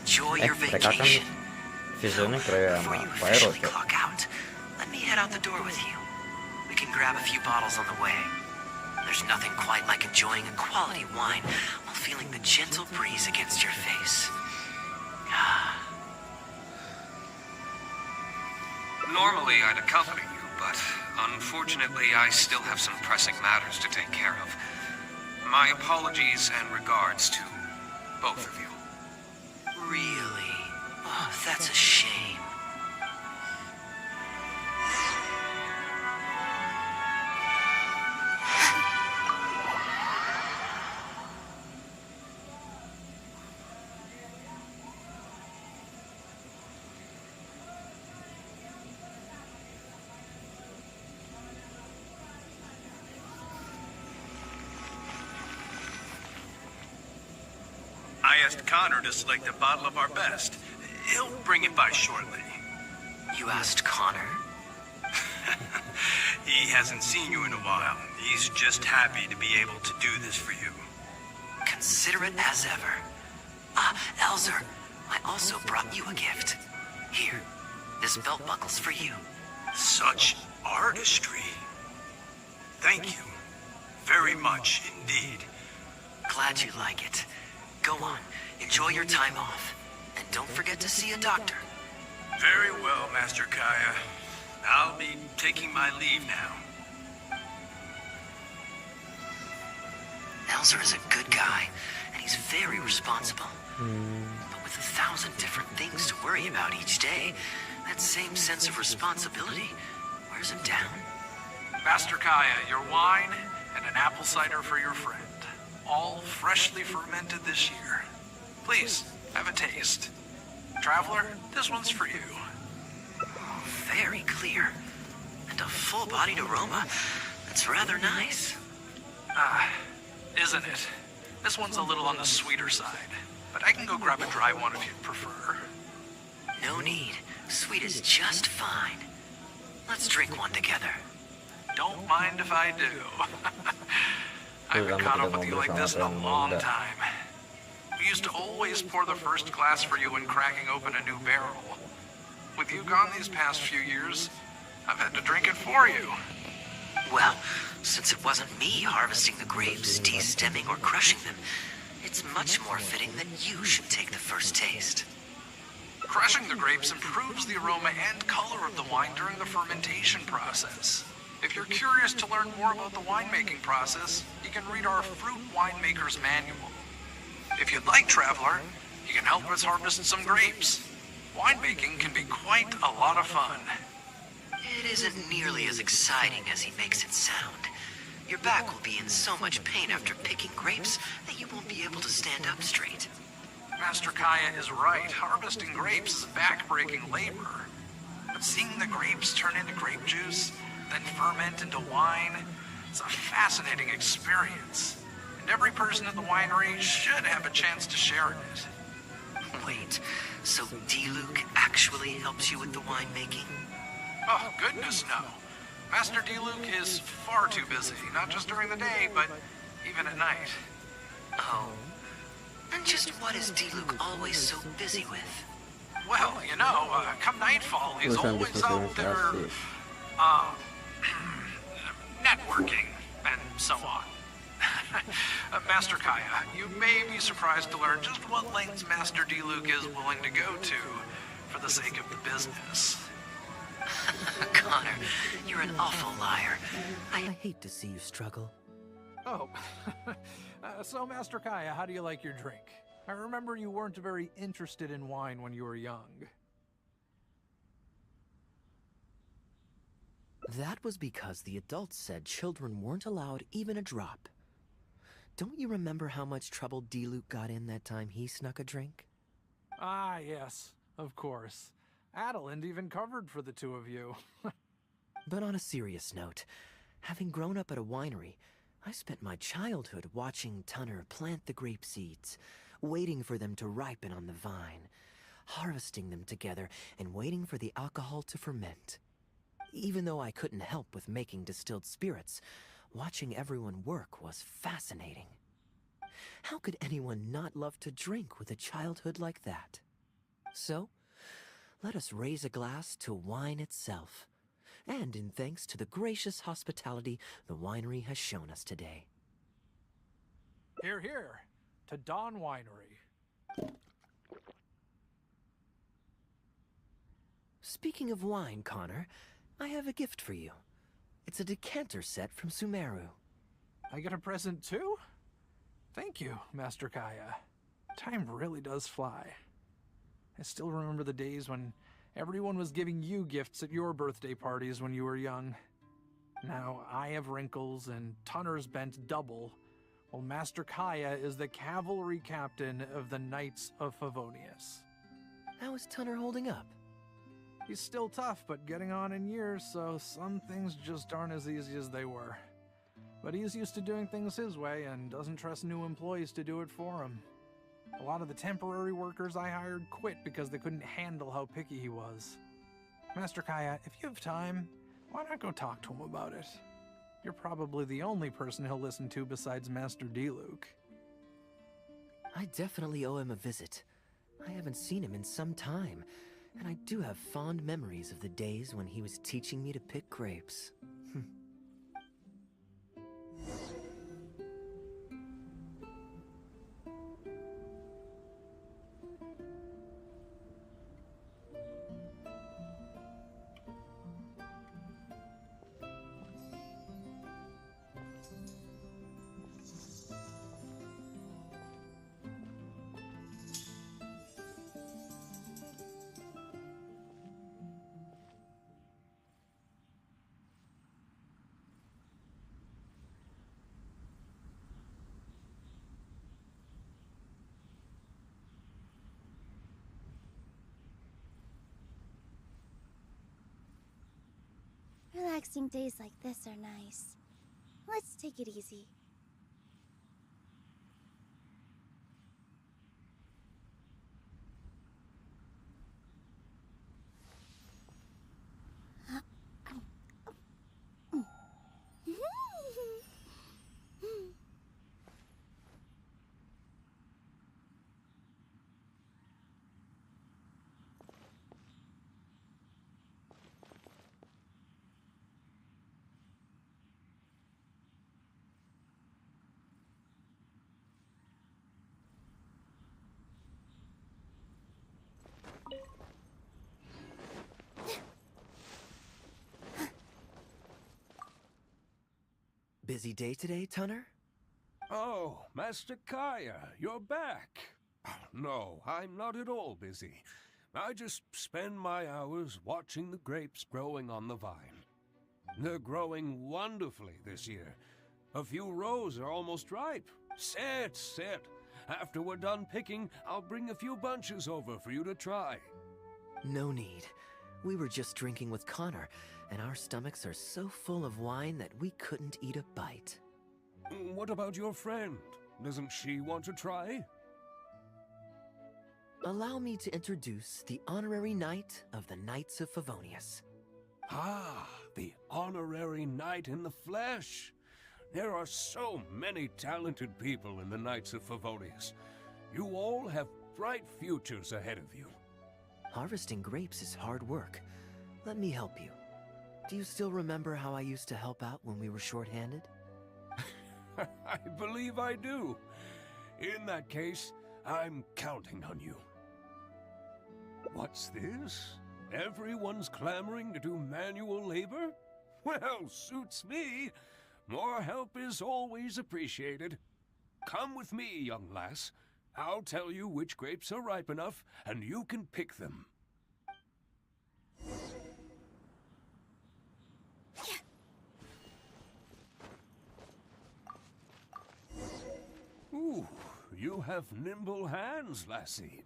Mereka kan visionnya kayak sama Pyro ya. Let me head out the door with you. We can grab a few bottles on the way. There's nothing quite like enjoying a quality wine while feeling the gentle breeze against your face. Normally I'd accompany you, but unfortunately I still have some pressing matters to take care of. My apologies and regards to both of you. Really? Oh, that's a shame. I asked Connor to select a bottle of our best. He'll bring it by shortly. You asked Connor? He hasn't seen you in a while. He's just happy to be able to do this for you. Considerate as ever. Ah, Elzer, I also brought you a gift. Here, this belt buckle's for you. Such artistry. Thank you. Very much indeed. Glad you like it. Go on, enjoy your time off. And don't forget to see a doctor. Very well, Master Kaeya. I'll be taking my leave now. Elzer is a good guy, and he's very responsible. But with 1,000 different things to worry about each day, that same sense of responsibility wears him down. Master Kaeya, your wine and an apple cider for your friend. All freshly fermented this year. Please, have a taste. Traveler, this one's for you. Very clear, and a full-bodied aroma that's rather nice. Isn't it? This one's a little on the sweeter side, but I can go grab a dry one if you'd prefer. No need. Sweet is just fine. Let's drink one together. Don't mind if I do. I haven't caught up with you like this in a long time. We used to always pour the first glass for you when cracking open a new barrel. With you gone these past few years, I've had to drink it for you. Well, since it wasn't me harvesting the grapes, de-stemming, or crushing them, it's much more fitting that you should take the first taste. Crushing the grapes improves the aroma and color of the wine during the fermentation process. If you're curious to learn more about the winemaking process, you can read our Fruit Winemaker's Manual. If you'd like, Traveler, you can help us harvest some grapes. Winemaking can be quite a lot of fun. It isn't nearly as exciting as he makes it sound. Your back will be in so much pain after picking grapes that you won't be able to stand up straight. Master Kaeya is right. Harvesting grapes is back-breaking labor. But seeing the grapes turn into grape juice, then ferment into wine, it's a fascinating experience. And every person at the winery should have a chance to share in it. Wait, so Dulu actually helps you with the winemaking? Oh, goodness, no. Master Dulu is far too busy, not just during the day, but even at night. Oh. And just what is Dulu always so busy with? Well, you know, come nightfall, he's always out there, networking, and so on. Master Kaeya, you may be surprised to learn just what lengths Master Dulu is willing to go to for the sake of the business. Connor, you're an awful liar. I hate to see you struggle. Oh, so Master Kaeya, how do you like your drink? I remember you weren't very interested in wine when you were young. That was because the adults said children weren't allowed even a drop. Don't you remember how much trouble D-Luke got in that time he snuck a drink? Ah, yes, of course. Adeline even covered for the two of you. But on a serious note, having grown up at a winery, I spent my childhood watching Tunner plant the grape seeds, waiting for them to ripen on the vine, harvesting them together, and waiting for the alcohol to ferment. Even though I couldn't help with making distilled spirits, watching everyone work was fascinating. How could anyone not love to drink with a childhood like that? So, let us raise a glass to wine itself, and in thanks to the gracious hospitality the winery has shown us today. Hear, hear, to Dawn Winery. Speaking of wine, Connor, I have a gift for you. It's a decanter set from Sumeru. I get a present too? Thank you, Master Kaeya. Time really does fly. I still remember the days when everyone was giving you gifts at your birthday parties when you were young. Now I have wrinkles and Tunner's bent double, while Master Kaeya is the cavalry captain of the Knights of Favonius. How is Tunner holding up? He's still tough, but getting on in years, so some things just aren't as easy as they were. But he's used to doing things his way and doesn't trust new employees to do it for him. A lot of the temporary workers I hired quit because they couldn't handle how picky he was. Master Kaeya, if you have time, why not go talk to him about it? You're probably the only person he'll listen to besides Master D-Luke. I definitely owe him a visit. I haven't seen him in some time, and I do have fond memories of the days when he was teaching me to pick grapes. Relaxing days like this are nice. Let's take it easy. Busy day today, Tunner? Oh, Master Kaeya, you're back. No, I'm not at all busy. I just spend my hours watching the grapes growing on the vine. They're growing wonderfully this year. A few rows are almost ripe. Sit. After we're done picking, I'll bring a few bunches over for you to try. No need. We were just drinking with Connor, and our stomachs are so full of wine that we couldn't eat a bite. What about your friend? Doesn't she want to try? Allow me to introduce the honorary knight of the Knights of Favonius. Ah, the honorary knight in the flesh. There are so many talented people in the Knights of Favonius. You all have bright futures ahead of you. Harvesting grapes is hard work. Let me help you. Do you still remember how I used to help out when we were short-handed? I believe I do. In that case, I'm counting on you. What's this? Everyone's clamoring to do manual labor? Well, suits me. More help is always appreciated. Come with me, young lass. I'll tell you which grapes are ripe enough, and you can pick them. Ooh, you have nimble hands, lassie.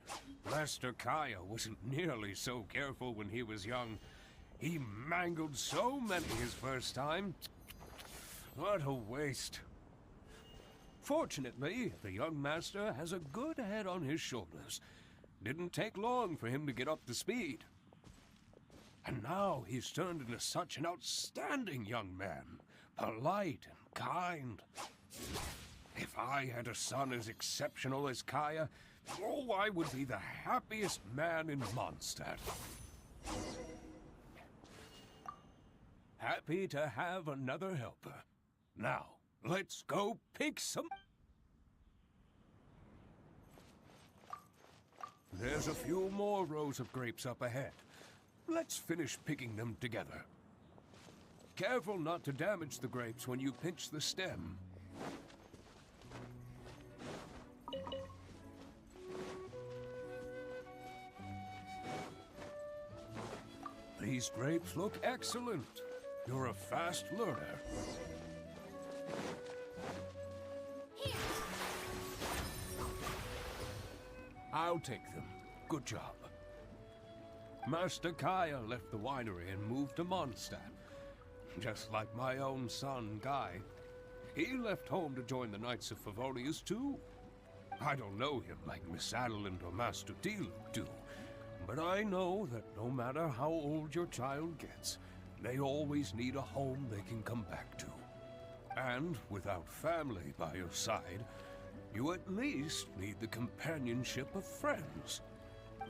Master Kaeya wasn't nearly so careful when he was young. He mangled so many his first time. What a waste. Fortunately, the young master has a good head on his shoulders. Didn't take long for him to get up to speed. And now he's turned into such an outstanding young man. Polite and kind. If I had a son as exceptional as Kaeya, oh, I would be the happiest man in Mondstadt. Happy to have another helper. Now, let's go pick some... There's a few more rows of grapes up ahead. Let's finish picking them together. Careful not to damage the grapes when you pinch the stem. These grapes look excellent. You're a fast learner. Here. I'll take them. Good job. Master Kaeya left the winery and moved to Mondstadt. Just like my own son, Guy. He left home to join the Knights of Favonius, too. I don't know him like Miss Adeline or Master Dulu do, but I know that no matter how old your child gets, they always need a home they can come back to. And without family by your side, you at least need the companionship of friends.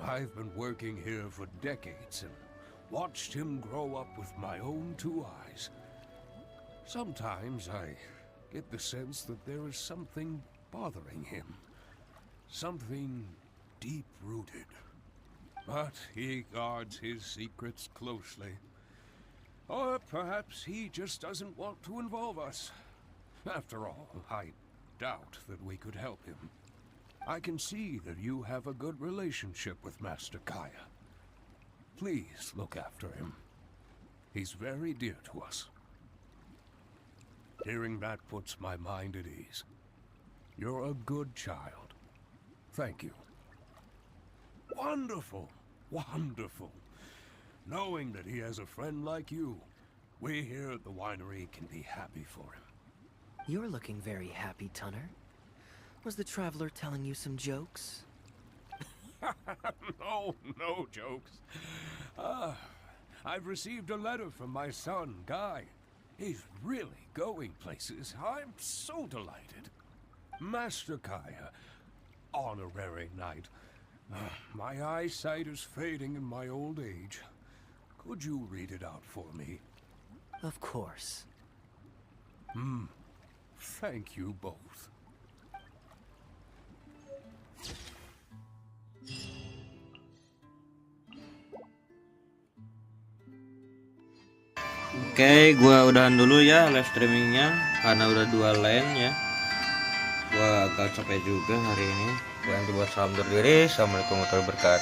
I've been working here for decades and watched him grow up with my own two eyes. Sometimes I get the sense that there is something bothering him. Something deep-rooted. But he guards his secrets closely. Or perhaps he just doesn't want to involve us. After all, I doubt that we could help him. I can see that you have a good relationship with Master Kaeya. Please look after him. He's very dear to us. Hearing that puts my mind at ease. You're a good child. Thank you. Wonderful! Wonderful! Knowing that he has a friend like you, We here at the winery can be happy for him. You're looking very happy, Tunner. Was the traveler telling you some jokes? No, no jokes. I've received a letter from my son, Guy. He's really going places. I'm so delighted. Master Kaeya, honorary knight. My eyesight is fading in my old age. Could you read it out for me? Of course. Thank you both. Oke, gua udahan dulu ya live streamingnya karena udah 2 lane ya. Gua agak capek juga hari ini. Gua nanti buat salam undur diri. Assalamualaikum warahmatullahi wabarakatuh.